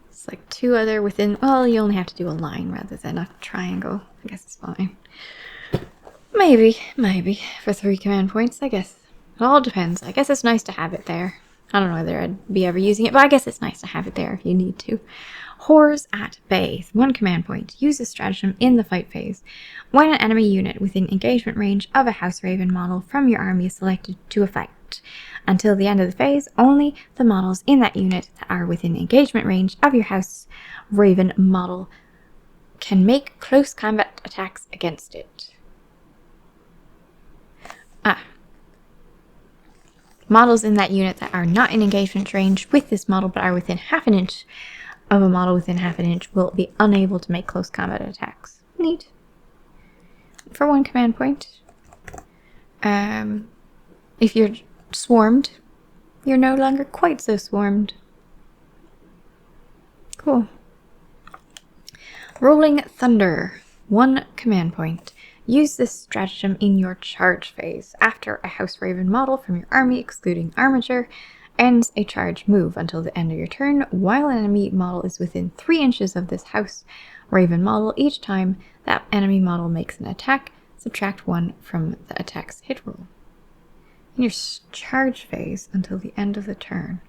It's like 2 other within... Well, you only have to do a line rather than a triangle. I guess it's fine. Maybe. For 3 command points, I guess. It all depends. I guess it's nice to have it there. I don't know whether I'd be ever using it, but I guess it's nice to have it there if you need to. Horrors at Bay. 1 command point. Use a stratagem in the fight phase. When an enemy unit within engagement range of a House Raven model from your army is selected to a fight. Until the end of the phase, only the models in that unit that are within engagement range of your House Raven model can make close combat attacks against it. Models in that unit that are not in engagement range with this model but are within half an inch of a model within half an inch will be unable to make close combat attacks. Neat. For 1 command point. If you're swarmed, you're no longer quite so swarmed. Cool. Rolling Thunder. 1 command point. Use this stratagem in your charge phase. After a House Raven model from your army, excluding armature, ends a charge move until the end of your turn, while an enemy model is within 3 inches of this House Raven model, each time that enemy model makes an attack, subtract 1 from the attack's hit roll. In your charge phase until the end of the turn.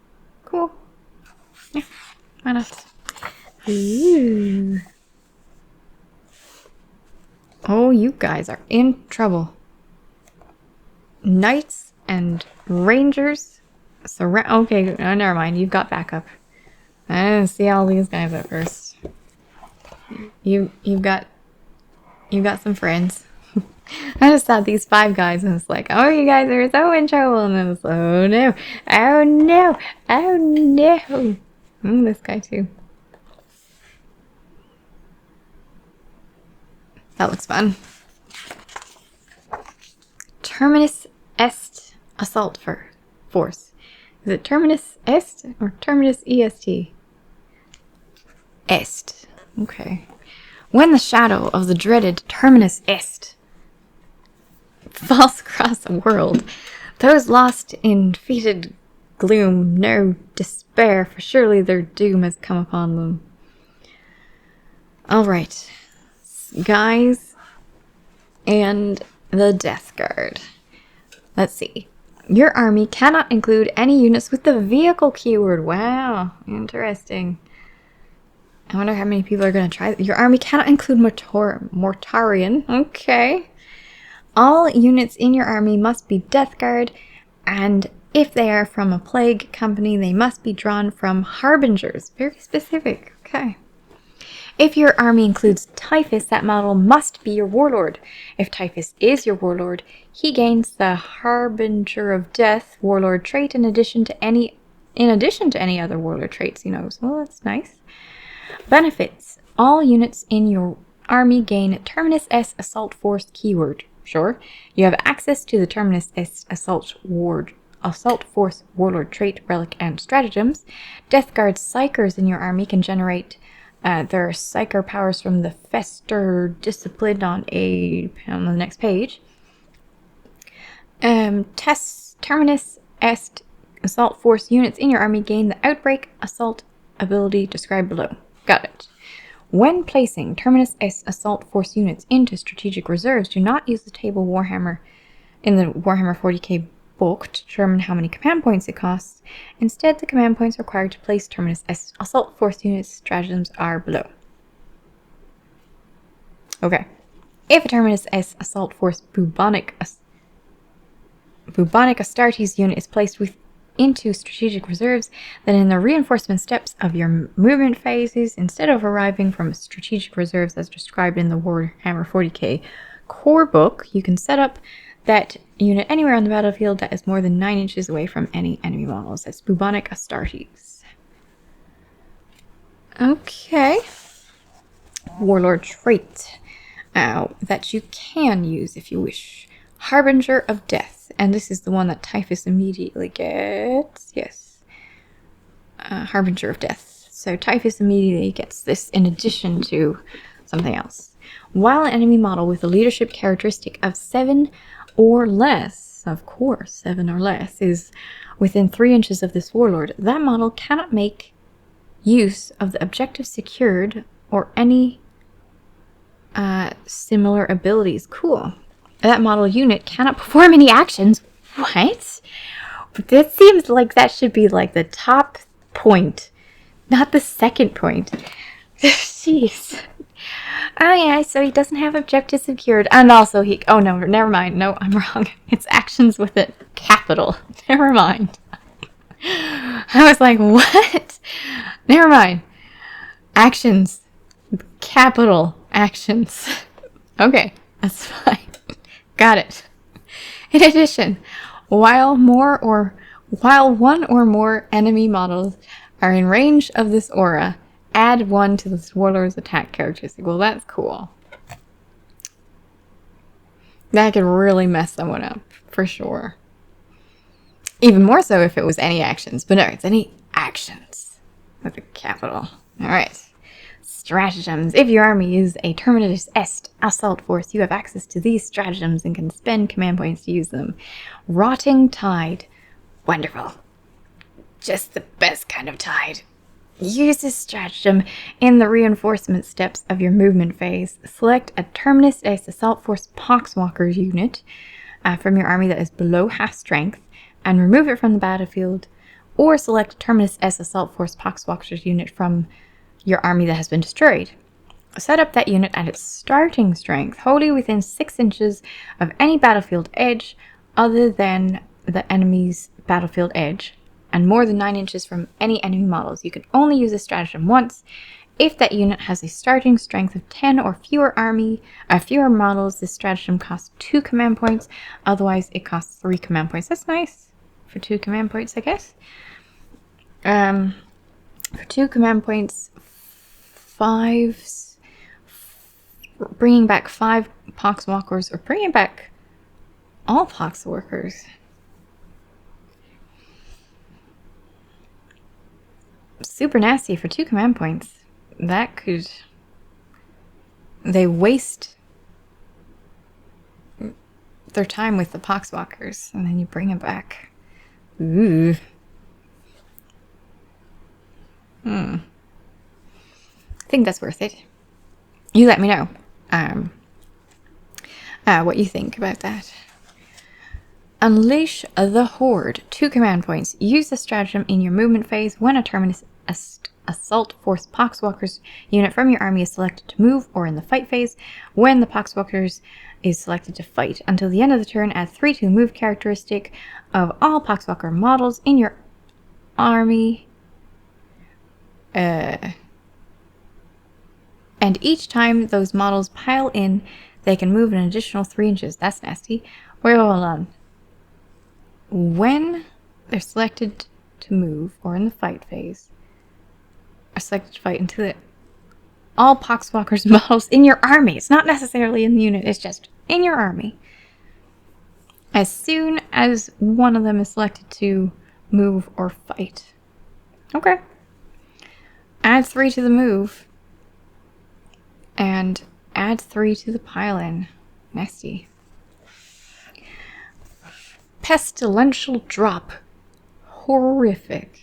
Cool. Yeah, why not? Ooh. Oh, you guys are in trouble. Knights and Rangers surround. Okay, never mind. You've got backup. I didn't see all these guys at first. You've got some friends. I just saw these 5 guys and it's like, oh, you guys are so in trouble. And then it's like, oh no, oh no, oh no. This guy too. That looks fun. Terminus Est Assault Force. Is it Terminus Est or Terminus EST? Est. Okay. When the shadow of the dreaded Terminus Est falls across a world, those lost in fetid gloom know despair, for surely their doom has come upon them. Alright. Guys, and the Death Guard. Let's see. Your army cannot include any units with the vehicle keyword. Wow, interesting. I wonder how many people are going to try that. Your army cannot include Mortarian. Okay. All units in your army must be Death Guard, and if they are from a plague company, they must be drawn from Harbingers. Very specific. Okay. If your army includes Typhus, that model must be your warlord. If Typhus is your warlord, he gains the Harbinger of Death Warlord Trait in addition to any other warlord traits he knows. Well, that's nice. Benefits. All units in your army gain Terminus S Assault Force keyword. Sure. You have access to the Terminus S Assault Force Warlord Trait, Relic, and Stratagems. Death Guard Psychers in your army can generate their Psyker powers from the Fester Discipline on the next page. Terminus Est Assault Force units in your army gain the Outbreak Assault ability described below. Got it. When placing Terminus S Assault Force units into strategic reserves, do not use the table Warhammer in the Warhammer 40k book to determine how many command points it costs. Instead, the command points required to place Terminus S Assault Force units stratagems are below. Okay. If a Terminus S Assault Force bubonic Astartes unit is placed into strategic reserves, then in the reinforcement steps of your movement phases, instead of arriving from strategic reserves as described in the Warhammer 40k core book, you can set up that unit anywhere on the battlefield that is more than 9 inches away from any enemy models. That's bubonic Astartes. Okay. Warlord Trait that you can use if you wish. Harbinger of Death. And this is the one that Typhus immediately gets. Yes. Harbinger of Death. So Typhus immediately gets this in addition to something else. While an enemy model with a leadership characteristic of 7 or less, of course, 7 or less, is within 3 inches of this warlord, that model cannot make use of the objective secured or any similar abilities. Cool. That model unit cannot perform any actions. What? But that seems like that should be like the top point, not the second point. Jeez. Oh yeah, so he doesn't have objectives secured. And also he... Oh no, never mind. No, I'm wrong. It's actions with a capital. Never mind. I was like, what? Never mind. Actions. Capital actions. Okay, that's fine. Got it. In addition, while one or more enemy models are in range of this aura, add 1 to this warlord's attack characteristic. Well, that's cool. That could really mess someone up, for sure. Even more so if it was any actions. But no, it's any actions with a capital. Alright. Stratagems. If your army is a Terminus Est assault force, you have access to these stratagems and can spend command points to use them. Rotting Tide. Wonderful. Just the best kind of tide. Use this stratagem in the reinforcement steps of your movement phase. Select a Terminus Est assault force Poxwalker unit from your army that is below half strength and remove it from the battlefield, or select a Terminus Est assault force Poxwalker unit from your army that has been destroyed. Set up that unit at its starting strength, wholly within 6 inches of any battlefield edge other than the enemy's battlefield edge, and more than 9 inches from any enemy models. You can only use this stratagem once. If that unit has a starting strength of 10 or fewer models, this stratagem costs 2 command points. Otherwise, it costs 3 command points. That's nice for 2 command points, I guess. For 2 command points, bringing back 5 Poxwalkers, or bringing back all Poxwalkers. Super nasty for 2 command points. That could... They waste their time with the Poxwalkers, and then you bring them back. Ooh. I think that's worth it. You let me know what you think about that. Unleash the Horde. 2 command points. Use the stratagem in your movement phase when a Terminus Assault Force Poxwalkers unit from your army is selected to move, or in the fight phase when the Poxwalkers is selected to fight. Until the end of the turn, add 3 to the move characteristic of all Poxwalker models in your army. And each time those models pile in, they can move an additional 3 inches. That's nasty. Wait, hold on. When they're selected to move, or in the fight phase, are selected to fight into all Poxwalkers models in your army. It's not necessarily in the unit, it's just in your army. As soon as one of them is selected to move or fight. Okay. Add 3 to the move. And add 3 to the pile-in. Nasty. Pestilential Drop. Horrific.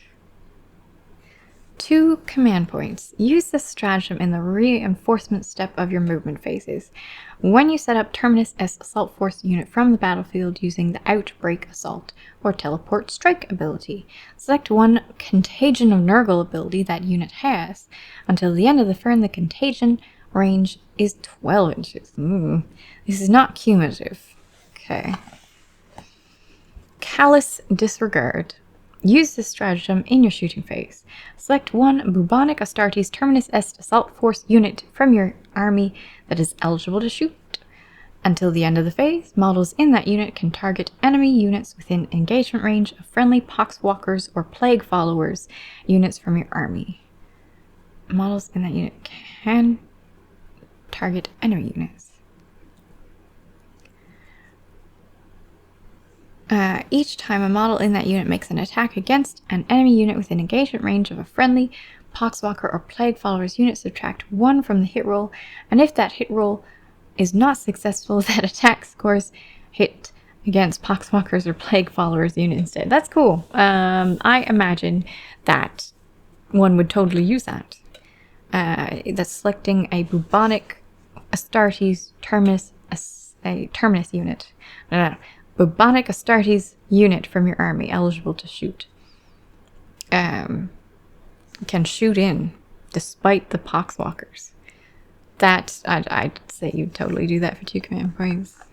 2 command points. Use this stratagem in the reinforcement step of your movement phases. When you set up Terminus Est Assault Force unit from the battlefield using the Outbreak Assault or Teleport Strike ability, select 1 Contagion of Nurgle ability that unit has. Until the end of the turn, the contagion range is 12 inches. This is not cumulative. Okay. Callous Disregard. Use this stratagem in your shooting phase. Select 1 Bubonic Astartes Terminus Est Assault Force unit from your army that is eligible to shoot. Until the end of the phase, models in that unit can target enemy units within engagement range of friendly Poxwalkers or Plague Followers units from your army. Models in that unit can target enemy units. Each time a model in that unit makes an attack against an enemy unit within engagement range of a friendly, Poxwalker, or Plague Followers unit, subtract 1 from the hit roll, and if that hit roll is not successful, that attack scores hit against Poxwalkers or Plague Followers unit instead. That's cool. I imagine that one would totally use that. That's selecting a bubonic Astartes Terminus, a Terminus unit. No. Bubonic Astartes unit from your army, eligible to shoot. Can shoot in, despite the Poxwalkers. That, I'd say you'd totally do that for 2 command points.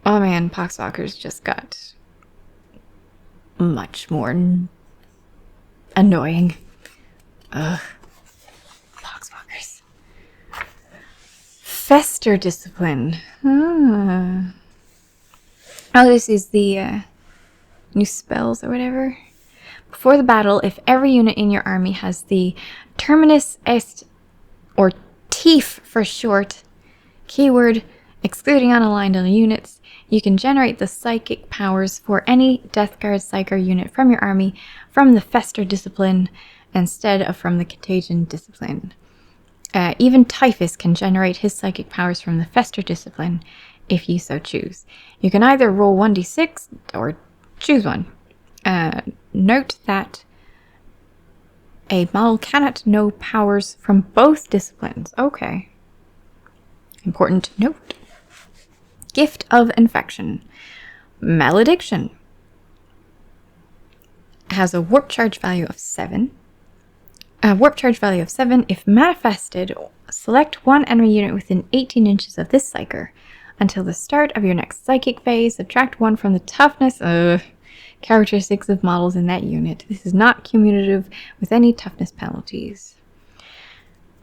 Oh man, Poxwalkers just got much more annoying. Ugh. Poxwalkers. Fester Discipline. Oh, this is the new spells or whatever. Before the battle, if every unit in your army has the Terminus Est, or TEEF for short, keyword excluding unaligned units, you can generate the psychic powers for any Death Guard Psyker unit from your army from the Fester Discipline instead of from the Contagion Discipline. Even Typhus can generate his psychic powers from the Fester Discipline if you so choose. You can either roll 1d6 or choose one. Note that a model cannot know powers from both disciplines. Okay. Important note. Gift of Infection. Malediction. Has a warp charge value of 7. If manifested, select one enemy unit within 18 inches of this psyker. Until the start of your next psychic phase, subtract 1 from the toughness characteristics of models in that unit. This is not cumulative with any toughness penalties.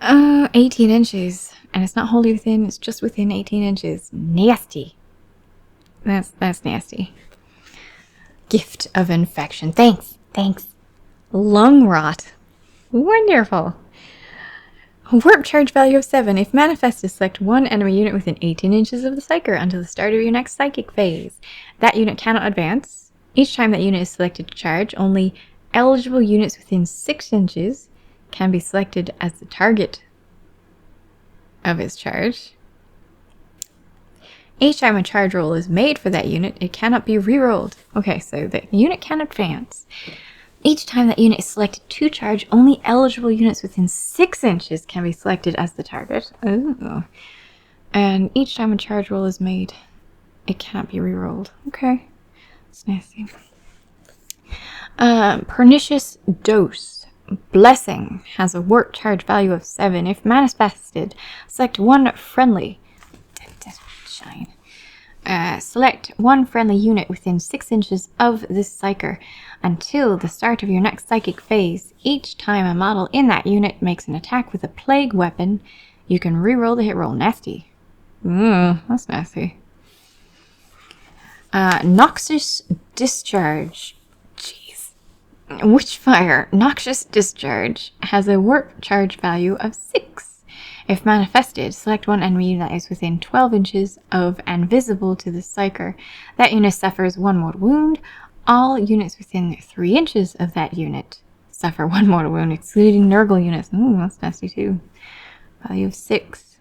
18 inches. And it's not wholly within, it's just within 18 inches. Nasty. That's nasty. Gift of Infection. Thanks. Lung Rot. Wonderful. Warp charge value of 7. If manifested, select one enemy unit within 18 inches of the psyker until the start of your next psychic phase. That unit cannot advance. Each time that unit is selected to charge, only eligible units within 6 inches can be selected as the target of its charge. Each time a charge roll is made for that unit, it cannot be rerolled. Okay, so the unit can advance. Each time that unit is selected to charge, only eligible units within 6 inches can be selected as the target. Ooh. And each time a charge roll is made, it cannot be rerolled. Okay. That's nasty. Pernicious Dose. Blessing has a warp charge value of 7. If manifested, select one friendly. Shine. Select one friendly unit within 6 inches of this psyker until the start of your next psychic phase. Each time a model in that unit makes an attack with a plague weapon, you can reroll the hit roll. Nasty. That's nasty. Noxus Discharge. Jeez. Witchfire. Noxus Discharge has a warp charge value of 6. If manifested, select one enemy unit that is within 12 inches of and visible to the psyker. That unit suffers 1 mortal wound. All units within 3 inches of that unit suffer 1 mortal wound, excluding Nurgle units. Ooh, that's nasty too. Value of 6.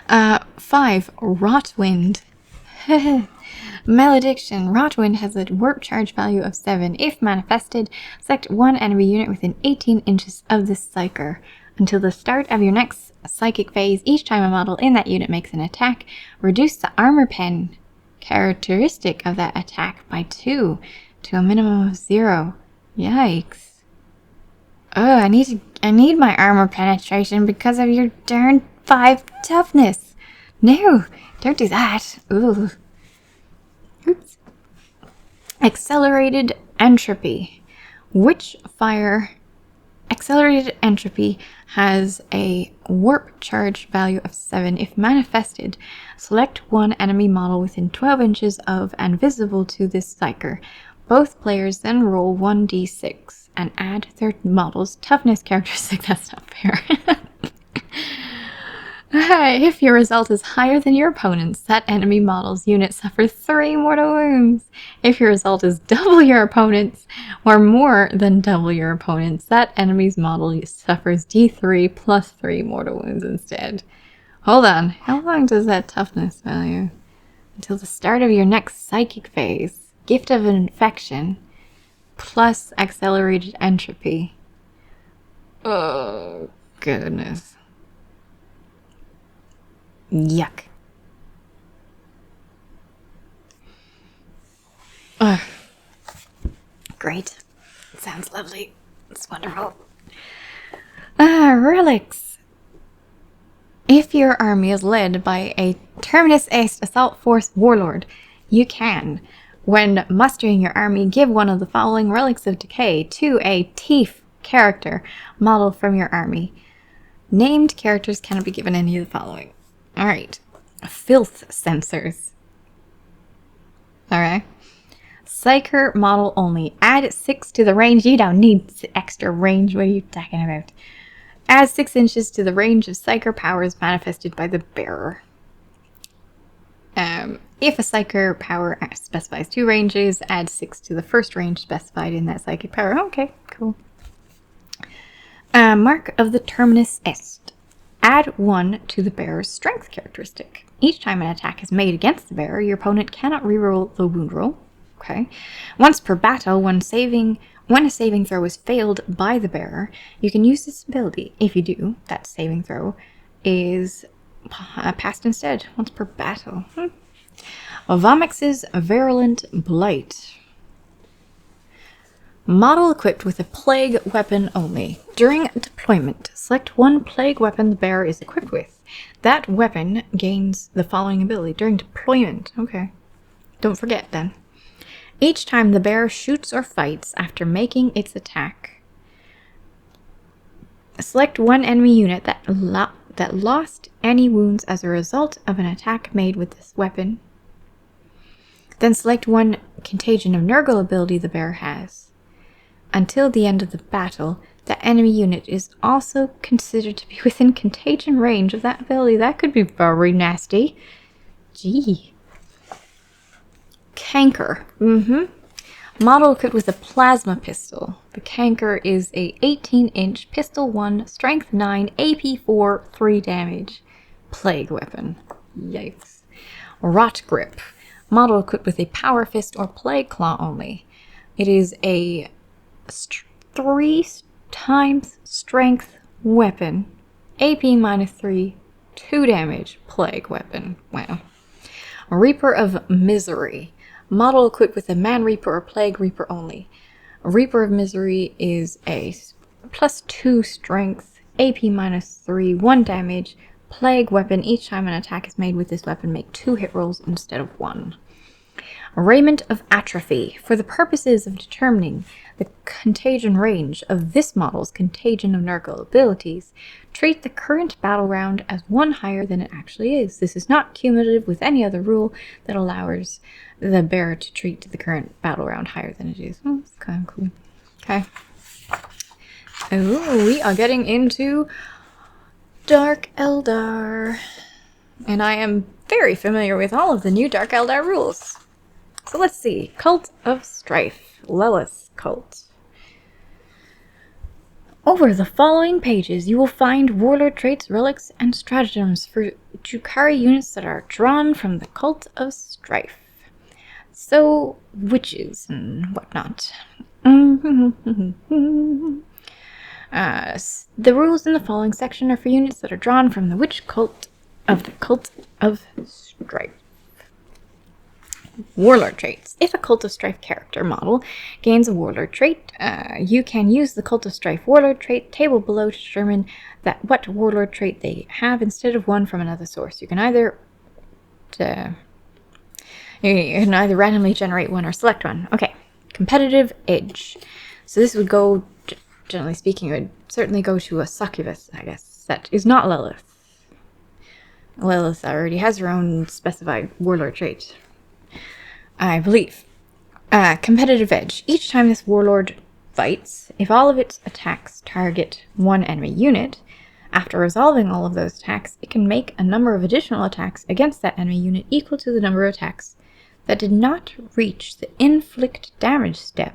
5. Rotwind. Malediction. Rotwind has a warp charge value of 7. If manifested, select one enemy unit within 18 inches of this psyker. Until the start of your next psychic phase, each time a model in that unit makes an attack, reduce the armor pen characteristic of that attack by 2 to a minimum of 0. Yikes. Oh, I need my armor penetration because of your darn 5 toughness. No, don't do that. Ooh. Oops. Accelerated Entropy. Witchfire. Accelerated Entropy has a warp charge value of 7. If manifested, select one enemy model within 12 inches of and visible to this psyker. Both players then roll 1d6 and add their model's toughness characteristic. That's not fair. If your result is higher than your opponent's, that enemy model's unit suffers 3 mortal wounds. If your result is double your opponent's, or more than double your opponent's, that enemy's model suffers D3 plus 3 mortal wounds instead. Hold on, how long does that toughness value? Until the start of your next psychic phase. Gift of Infection plus accelerated entropy. Oh, goodness. Yuck. Ugh. Great. Sounds lovely. It's wonderful. Relics. If your army is led by a Terminus Est Assault Force Warlord, you can, when mustering your army, give one of the following Relics of Decay to a Thief character model from your army. Named characters cannot be given any of the following. Alright. Filth Sensors. Alright. Psyker model only. Add 6 to the range. You don't need extra range. What are you talking about? Add 6 inches to the range of Psyker powers manifested by the bearer. If a Psyker power specifies 2 ranges, add 6 to the first range specified in that psychic power. Okay, cool. Mark of the Terminus Est. Add 1 to the bearer's strength characteristic. Each time an attack is made against the bearer, your opponent cannot reroll the wound roll. Okay. Once per battle, when a saving throw is failed by the bearer, you can use this ability. If you do, that saving throw is passed instead. Once per battle. Vomix's Virulent Blight. Model equipped with a plague weapon only. During deployment, select 1 plague weapon the bearer is equipped with. That weapon gains the following ability during deployment. Okay. Don't forget then. Each time the bearer shoots or fights after making its attack, select 1 enemy unit that lost any wounds as a result of an attack made with this weapon. Then select 1 Contagion of Nurgle ability the bearer has. Until the end of the battle, the enemy unit is also considered to be within contagion range of that ability. That could be very nasty. Gee. Canker. Model equipped with a plasma pistol. The Canker is a 18-inch pistol 1, strength 9, AP 4, 3 damage. Plague weapon. Yikes. Rot Grip. Model equipped with a power fist or plague claw only. It is a 3 times strength weapon. AP -3, 2 damage. Plague weapon. Wow. Reaper of Misery. Model equipped with a Man Reaper or Plague Reaper only. Reaper of Misery is a +2 strength, AP -3, 1 damage, plague weapon. Each time an attack is made with this weapon, make 2 hit rolls instead of 1. Raiment of Atrophy. For the purposes of determining the contagion range of this model's Contagion of Nurgle abilities, treat the current battle round as 1 higher than it actually is. This is not cumulative with any other rule that allows the bearer to treat the current battle round higher than it is. Oh, that's kind of cool. Okay. Oh, we are getting into Dark Eldar. And I am very familiar with all of the new Dark Eldar rules. So let's see. Cult of Strife. Lilith Cult. Over the following pages, you will find Warlord Traits, Relics, and Stratagems for Drukhari units that are drawn from the Cult of Strife. So, witches and whatnot. The rules in the following section are for units that are drawn from the witch cult of the Cult of Strife. Warlord Traits. If a Cult of Strife character model gains a Warlord Trait, you can use the Cult of Strife Warlord Trait table below to determine what Warlord Trait they have instead of one from another source. You can either randomly generate one or select one. Okay. Competitive Edge. So this would go, generally speaking, it would certainly go to a succubus, I guess, that is not Lilith. Lilith already has her own specified Warlord Trait, I believe. Competitive Edge. Each time this warlord fights, if all of its attacks target 1 enemy unit, After resolving all of those attacks, it can make a number of additional attacks against that enemy unit equal to the number of attacks that did not reach the inflict damage step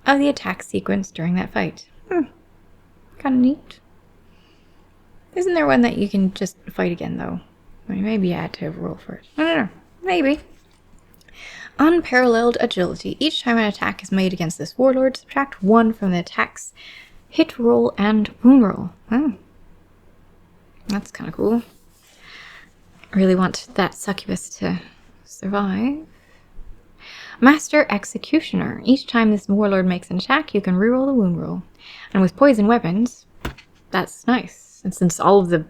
of the attack sequence during that fight. Kind of neat. Isn't there one that you can just fight again, though? I mean, maybe I had to roll for it. I don't know. Maybe. Unparalleled Agility. Each time an attack is made against this warlord, subtract 1 from the attack's hit roll and wound roll. Oh. That's kind of cool. I really want that succubus to survive. Master Executioner. Each time this warlord makes an attack, you can reroll the wound roll. And with poison weapons, that's nice. And since all of the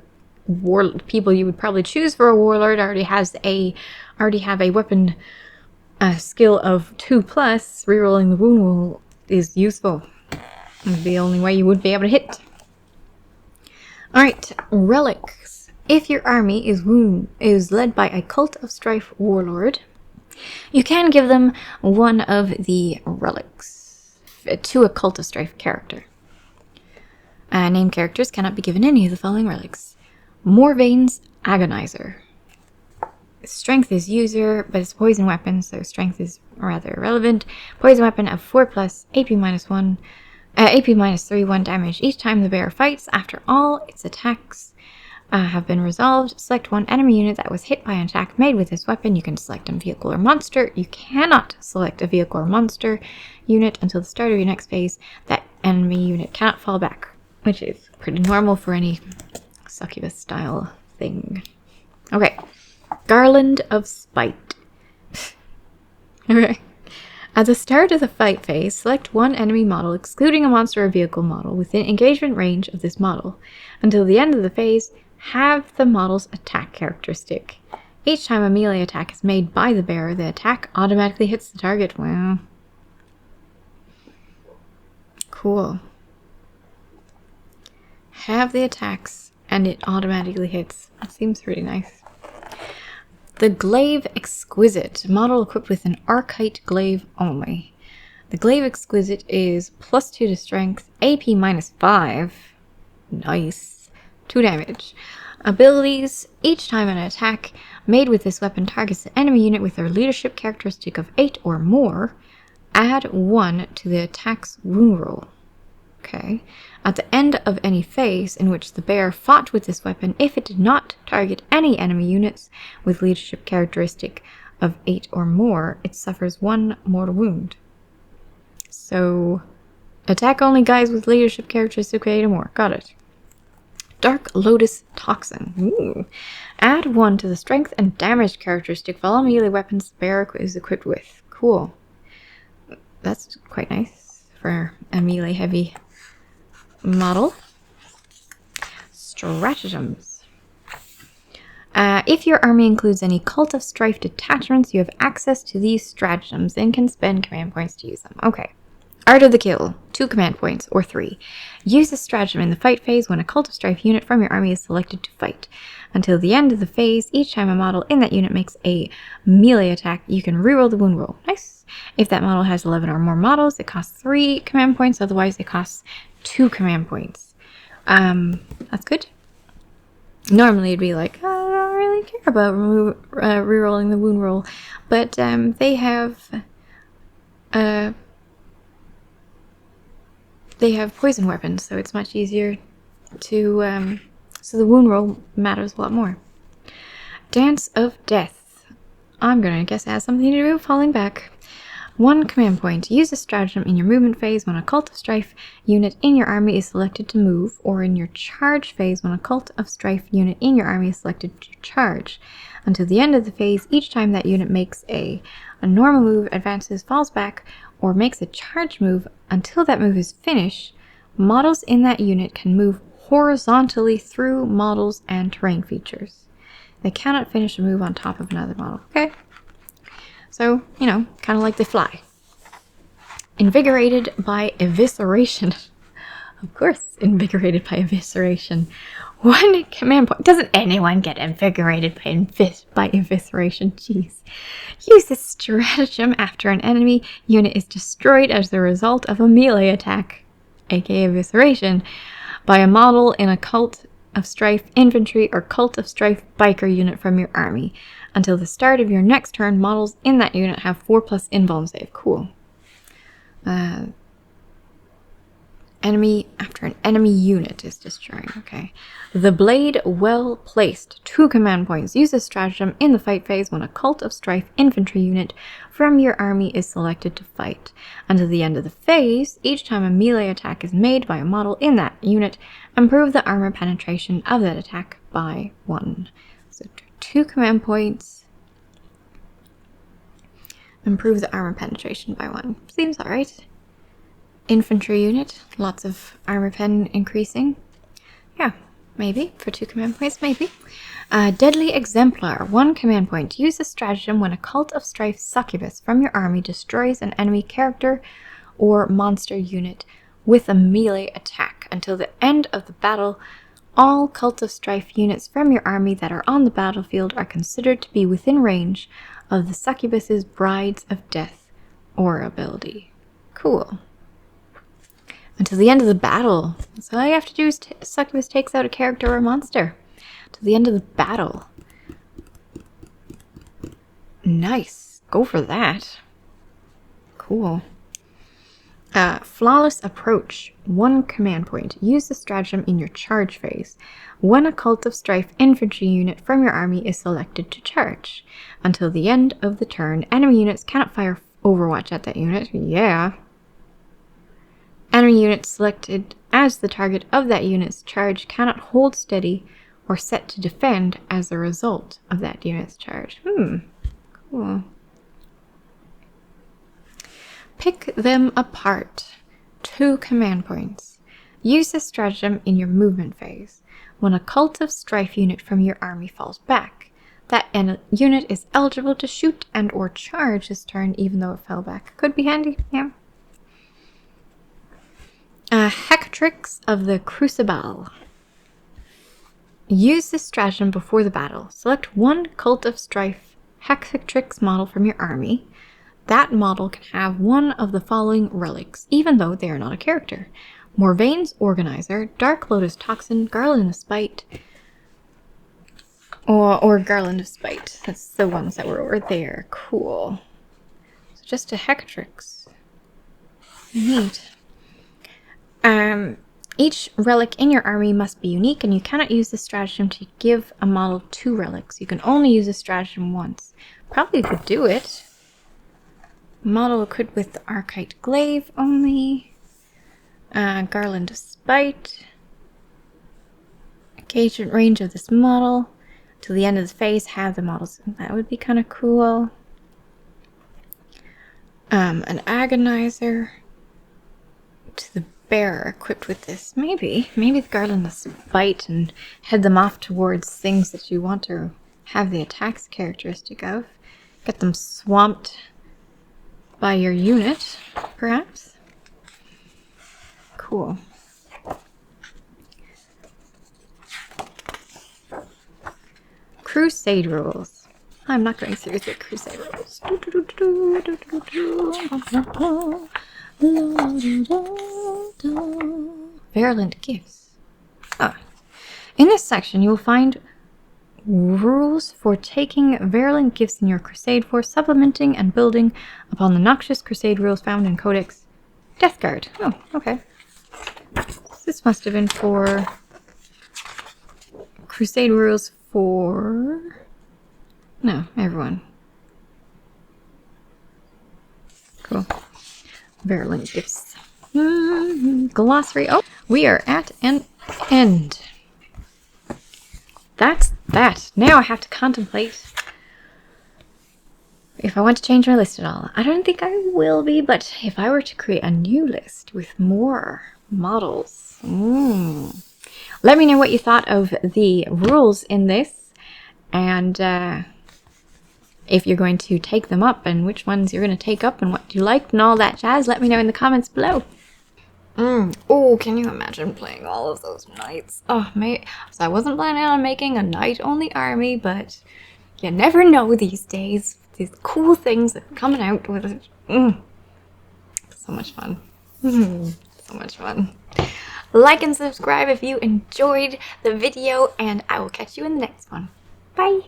people you would probably choose for a warlord already have a weapon skill of 2+, rerolling the wound roll is useful. It's the only way you would be able to hit. Alright, Relics. If your army is led by a Cult of Strife warlord, you can give them one of the relics to a Cult of Strife character. Named characters cannot be given any of the following relics. Morvane's Agonizer. Strength is user, but it's poison weapon, so strength is rather irrelevant. Poison weapon of 4+, AP -1, AP -3, 1 damage. Each time the bear fights, after all its attacks have been resolved, select one enemy unit that was hit by an attack made with this weapon. You can select a vehicle or monster. You cannot select a vehicle or monster unit until the start of your next phase. That enemy unit cannot fall back, which is pretty normal for any succubus style thing. Okay. Garland of Spite. Okay. At the start of the fight phase, select one enemy model, excluding a monster or vehicle model, within engagement range of this model. Until the end of the phase, have the model's attack characteristic. Each time a melee attack is made by the bearer, the attack automatically hits the target. Wow. Cool. Have the attacks, and it automatically hits. That seems pretty nice. The Glaive Exquisite. Model equipped with an Archite Glaive only. The Glaive Exquisite is +2 to strength, AP -5. Nice. 2 damage. Abilities. Each time an attack made with this weapon targets the enemy unit with their leadership characteristic of 8 or more, add 1 to the attack's wound roll. Okay. At the end of any phase in which the bear fought with this weapon, if it did not target any enemy units with leadership characteristic of 8 or more, it suffers 1 mortal wound. So, attack only guys with leadership characteristic of 8 or more. Got it. Dark Lotus Toxin. Ooh. Add 1 to the strength and damage characteristic of all melee weapons the bear is equipped with. Cool. That's quite nice for a melee heavy model. Stratagems. If your army includes any Cult of Strife detachments, you have access to these stratagems and can spend command points to use them. Okay. Art of the Kill. 2 command points, or 3. Use this stratagem in the fight phase when a Cult of Strife unit from your army is selected to fight. Until the end of the phase, each time a model in that unit makes a melee attack, you can reroll the wound roll. Nice. If that model has 11 or more models, it costs 3 command points, otherwise it costs 2 command points. That's good. Normally it'd be like, oh, I don't really care about rerolling the wound roll, but they have poison weapons, so it's much easier to, so the wound roll matters a lot more. Dance of Death. I'm gonna guess it has something to do with falling back. 1 command point. Use this stratagem in your movement phase when a Cult of Strife unit in your army is selected to move, or in your charge phase when a Cult of Strife unit in your army is selected to charge. Until the end of the phase, each time that unit makes a normal move, advances, falls back, or makes a charge move until that move is finished, models in that unit can move horizontally through models and terrain features. They cannot finish a move on top of another model. Okay? So, you know, kind of like they fly. Invigorated by Evisceration. Of course, invigorated by Evisceration. 1 command point. Doesn't anyone get invigorated by Evisceration? Jeez. Use this stratagem after an enemy unit is destroyed as the result of a melee attack, aka Evisceration, by a model in a Cult of Strife infantry or Cult of Strife biker unit from your army. Until the start of your next turn, models in that unit have 4+ invuln save. Cool. Enemy after an enemy unit is destroying. Okay. The blade well placed. 2 command points. Use a stratagem in the fight phase when a Cult of Strife infantry unit from your army is selected to fight. Until the end of the phase, each time a melee attack is made by a model in that unit, improve the armor penetration of that attack by 1. So 2 command points. Improve the armor penetration by 1. Seems alright. Infantry unit, lots of armor pen increasing. Yeah, maybe. For 2 command points, maybe. Deadly Exemplar, 1 command point. Use a stratagem when a Cult of Strife succubus from your army destroys an enemy character or monster unit with a melee attack. Until the end of the battle, all Cult of Strife units from your army that are on the battlefield are considered to be within range of the succubus's Brides of Death or ability. Cool. Until the end of the battle. So all you have to do is succubus takes out a character or a monster. To the end of the battle. Nice. Go for that. Cool. Flawless Approach. 1 command point. Use the stratagem in your charge phase. When a Cult of Strife infantry unit from your army is selected to charge. Until the end of the turn, enemy units cannot fire Overwatch at that unit. Yeah. Enemy unit selected as the target of that unit's charge cannot hold steady or set to defend as a result of that unit's charge. Cool. Pick them apart. 2 command points. Use this stratagem in your movement phase. When a Cult of Strife unit from your army falls back, that unit is eligible to shoot and or charge this turn even though it fell back. Could be handy, yeah. Hecatrix of the Crucible. Use this stratagem before the battle. Select 1 Cult of Strife Hecatrix model from your army. That model can have one of the following relics, even though they are not a character. Morvaine's Organizer, Dark Lotus Toxin, Garland of Spite, or Garland of Spite. That's the ones that were over there. Cool. So just a Hecatrix. Neat. Each relic in your army must be unique, and you cannot use this stratagem to give a model 2 relics. You can only use this stratagem once. Probably could do it. Model equipped with the Archite Glaive only. Garland of Spite. Engagement range of this model. Till the end of the phase, have the models. That would be kind of cool. An Agonizer. To the bearer equipped with this. Maybe the Garland of Spite and head them off towards things that you want to have the attacks characteristic of. Get them swamped by your unit, perhaps. Cool. Crusade rules. I'm not going through the Crusade rules. Virulent gifts. In this section, you will find rules for taking virulent gifts in your Crusade force, supplementing and building upon the Noxus Crusade rules found in Codex Death Guard. Oh, okay. This must have been for Crusade rules for... No, everyone. Cool. Virulent gifts. Glossary. Oh, we are at an end. That's that. Now I have to contemplate if I want to change my list at all. I don't think I will be, but if I were to create a new list with more models. Let me know what you thought of the rules in this, and if you're going to take them up and which ones you're going to take up and what you liked and all that jazz. Let me know in the comments below. Oh, can you imagine playing all of those knights? Oh, so I wasn't planning on making a knight-only army, but you never know these days. These cool things that are coming out with it. So much fun. So much fun. Like and subscribe if you enjoyed the video, and I will catch you in the next one. Bye!